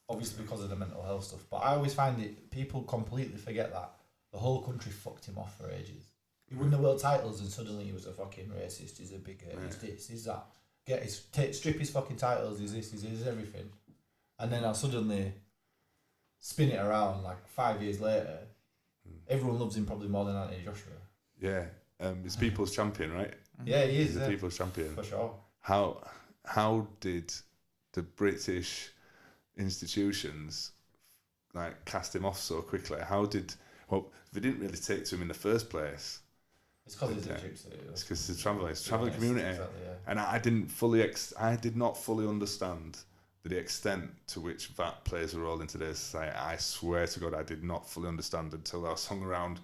obviously because of the mental health stuff. But I always find people completely forget that the whole country fucked him off for ages. He won the world titles and suddenly he was a fucking racist. He's a bigot. He's this. He's that. Strip his fucking titles. He's this. He's everything. And then I'll suddenly spin it around like 5 years later. Everyone loves him probably more than Anthony Joshua. Yeah, he's people's champion, right? Yeah, he is. He's a people's champion for sure. How did the British institutions like cast him off so quickly? They didn't really take to him in the first place. It's because he's a gypsy. It's because it's a travelling community, exactly, yeah. and I did not fully understand the extent to which that plays a role in today's society. I swear to God, I did not fully understand until I was hung around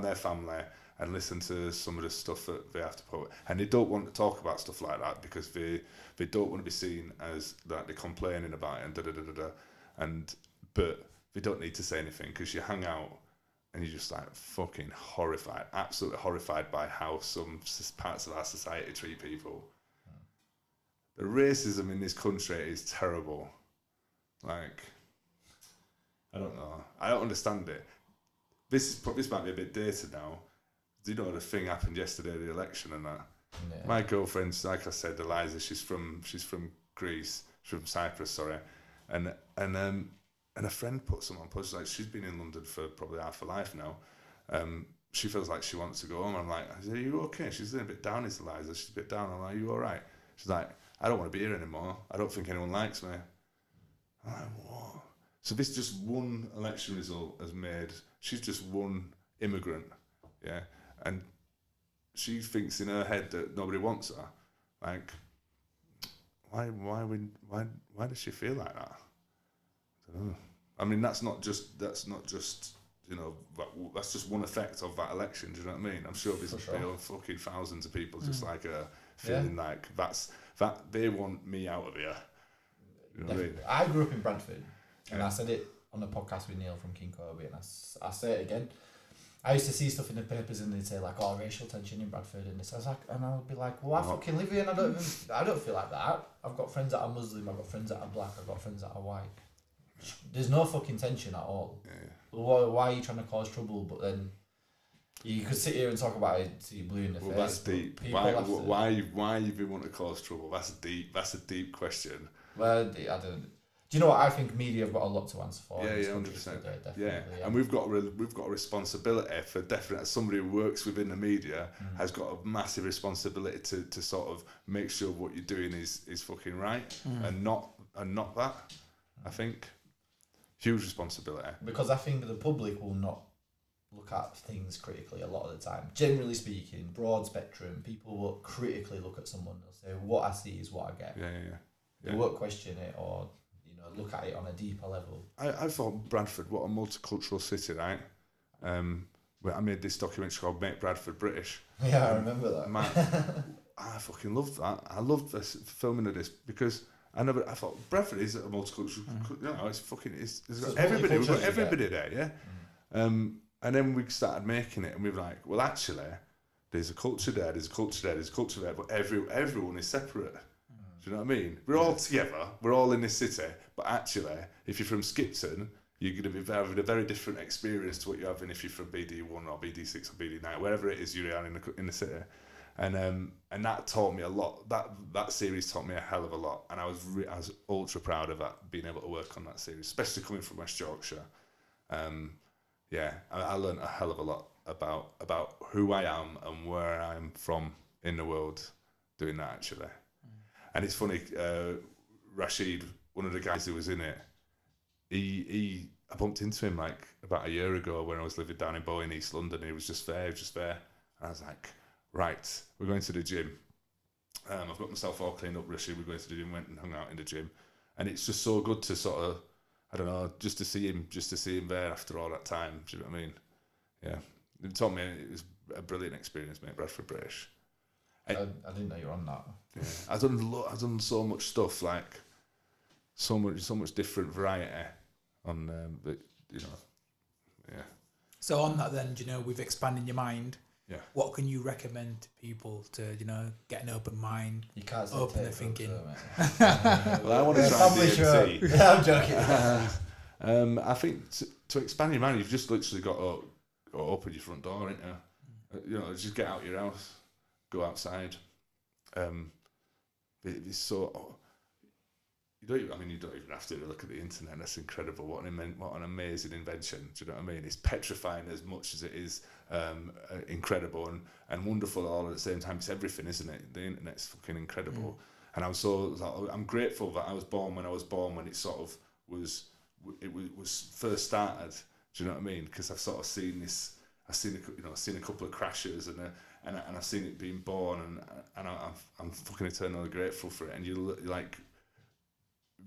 their family and listened to some of the stuff that they have to put. And they don't want to talk about stuff like that because they don't want to be seen as that they're complaining about it and but they don't need to say anything because you hang out and you're just like fucking horrified, absolutely horrified by how some parts of our society treat people. The racism in this country is terrible. Like, I don't know. I don't understand it. This might be a bit dated now. You know, the thing happened yesterday, the election and that. Yeah. My girlfriend, like I said, Eliza, she's from Greece, she's from Cyprus, sorry, and a friend put something on post, like she's been in London for probably half her life now. She feels like she wants to go home. I'm like, are you okay? She's a bit down, is Eliza? She's a bit down. I'm like, are you all right? She's like, I don't want to be here anymore. I don't think anyone likes me. I'm like, what? So this just one election result has made, she's just one immigrant, yeah? And she thinks in her head that nobody wants her. Like, why does she feel like that? I don't know. I mean, that's not just you know, that's just one effect of that election. Do you know what I mean? I'm sure there's fucking thousands of people just like feeling like that they want me out of here. You know what I mean? I grew up in Bradford, and I said it on the podcast with Neil from King Kobe, and I say it again. I used to see stuff in the papers and they'd say like, "Oh, racial tension in Bradford," and this. I was like, and I would be like, "Well, I fucking live here, and I don't feel like that. I've got friends that are Muslim, I've got friends that are black, I've got friends that are white. There's no fucking tension at all. Yeah. Why are you trying to cause trouble? But then you could sit here and talk about it till you're blue in the face. Well, that's deep. Why you want to cause trouble? That's a deep question. Well, I don't. Do you know what I think? Media have got a lot to answer for. Yeah, 100%. Yeah, and we've got a responsibility for definitely. Somebody who works within the media has got a massive responsibility to sort of make sure what you're doing is fucking right and not that. I think huge responsibility. Because I think the public will not look at things critically a lot of the time. Generally speaking, broad spectrum, people will critically look at someone. They'll say, "What I see is what I get." Yeah. They won't question it or look at it on a deeper level. I thought Bradford, what a multicultural city, right? Where I made this documentary called "Make Bradford British." Yeah, I remember that. I fucking loved that. I loved this filming of this because I thought Bradford is a multicultural. You know, it's got everybody. We've got everybody there, yeah. And then we started making it, and we were like, well, actually, there's a culture there, there's a culture there, there's a culture there, but everyone is separate. Do you know what I mean? We're all together, we're all in this city, but actually, if you're from Skipton, you're going to be having a very different experience to what you're having if you're from BD1 or BD6 or BD9, wherever it is you are in the city. And that taught me a lot. That series taught me a hell of a lot, and I was ultra proud of that, being able to work on that series, especially coming from West Yorkshire. I learned a hell of a lot about who I am and where I'm from in the world doing that, actually. And it's funny, Rashid, one of the guys who was in it, I bumped into him like about a year ago when I was living down in Bow in East London. He was just there. And I was like, right, we're going to the gym. I've got myself all cleaned up, Rashid. We're going to the gym, went and hung out in the gym. And it's just so good to sort of, I don't know, just to see him there after all that time. Do you know what I mean? Yeah. It taught me it was a brilliant experience, mate, Bradford British. I didn't know you were on that. Yeah. I've done so much stuff, like so much different variety on, but you know, yeah. So on that, then, with expanding your mind, yeah, what can you recommend to people to, get an open mind, you can't open their thinking? Well, I want to try DMT. Yeah, I'm joking. I think to expand your mind, you've just literally got to open your front door, ain't you? Just get out of your house. Go outside. It's so you don't even have to look at the internet. That's incredible. What an amazing invention. Do you know what I mean? It's petrifying as much as it is incredible and wonderful all at the same time. It's everything, isn't it? The internet's fucking incredible. And I'm grateful that I was born when it sort of was was first started. Do you know what I mean? Because I've sort of seen this. I've seen a couple of crashes and I've seen it being born, and I'm fucking eternally grateful for it. And you like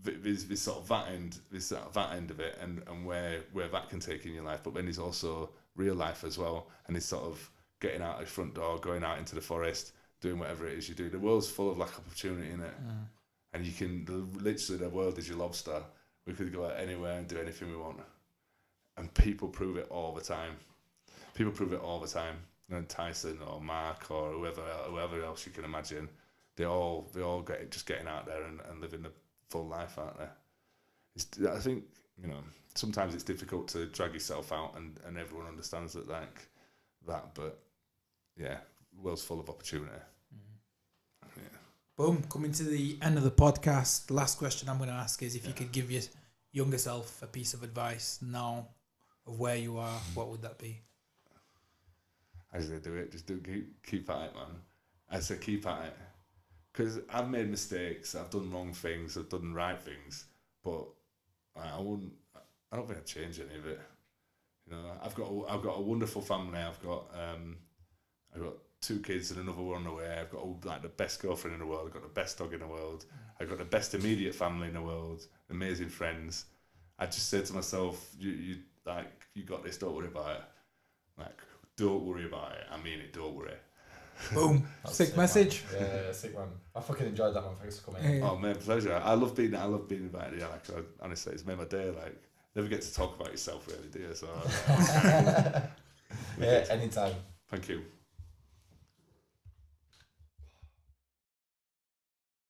there's this sort of that end of it, and where that can take in your life. But then there's also real life as well, and it's sort of getting out of your front door, going out into the forest, doing whatever it is you do. The world's full of like opportunity in it, and you can literally, the world is your lobster. We could go out anywhere and do anything we want, and people prove it all the time. You know, Tyson or Mark or whoever else you can imagine, they all getting out there and living the full life out there. I think, you know, sometimes it's difficult to drag yourself out, and everyone understands that like that, but yeah, the world's full of opportunity. Yeah. Boom, coming to the end of the podcast, the last question I'm going to ask is if you could give your younger self a piece of advice now of where you are, what would that be? As they do it, just keep at it, man. I say keep at it, because I've made mistakes, I've done wrong things, I've done right things, but I don't think I'd change any of it. You know, I've got a wonderful family. I've got 2 kids and another one on the way. I've got like the best girlfriend in the world. I've got the best dog in the world. I've got the best immediate family in the world. Amazing friends. I just said to myself, you got this. Don't worry about it. Like, don't worry about it. I mean it. Don't worry. Boom. Sick message. Man. Yeah, sick man. I fucking enjoyed that, man. Thanks for coming. Oh man, pleasure. I love being invited. Yeah, like honestly, it's made my day. Like, never get to talk about yourself, really, do you? So yeah, anytime. Thank you.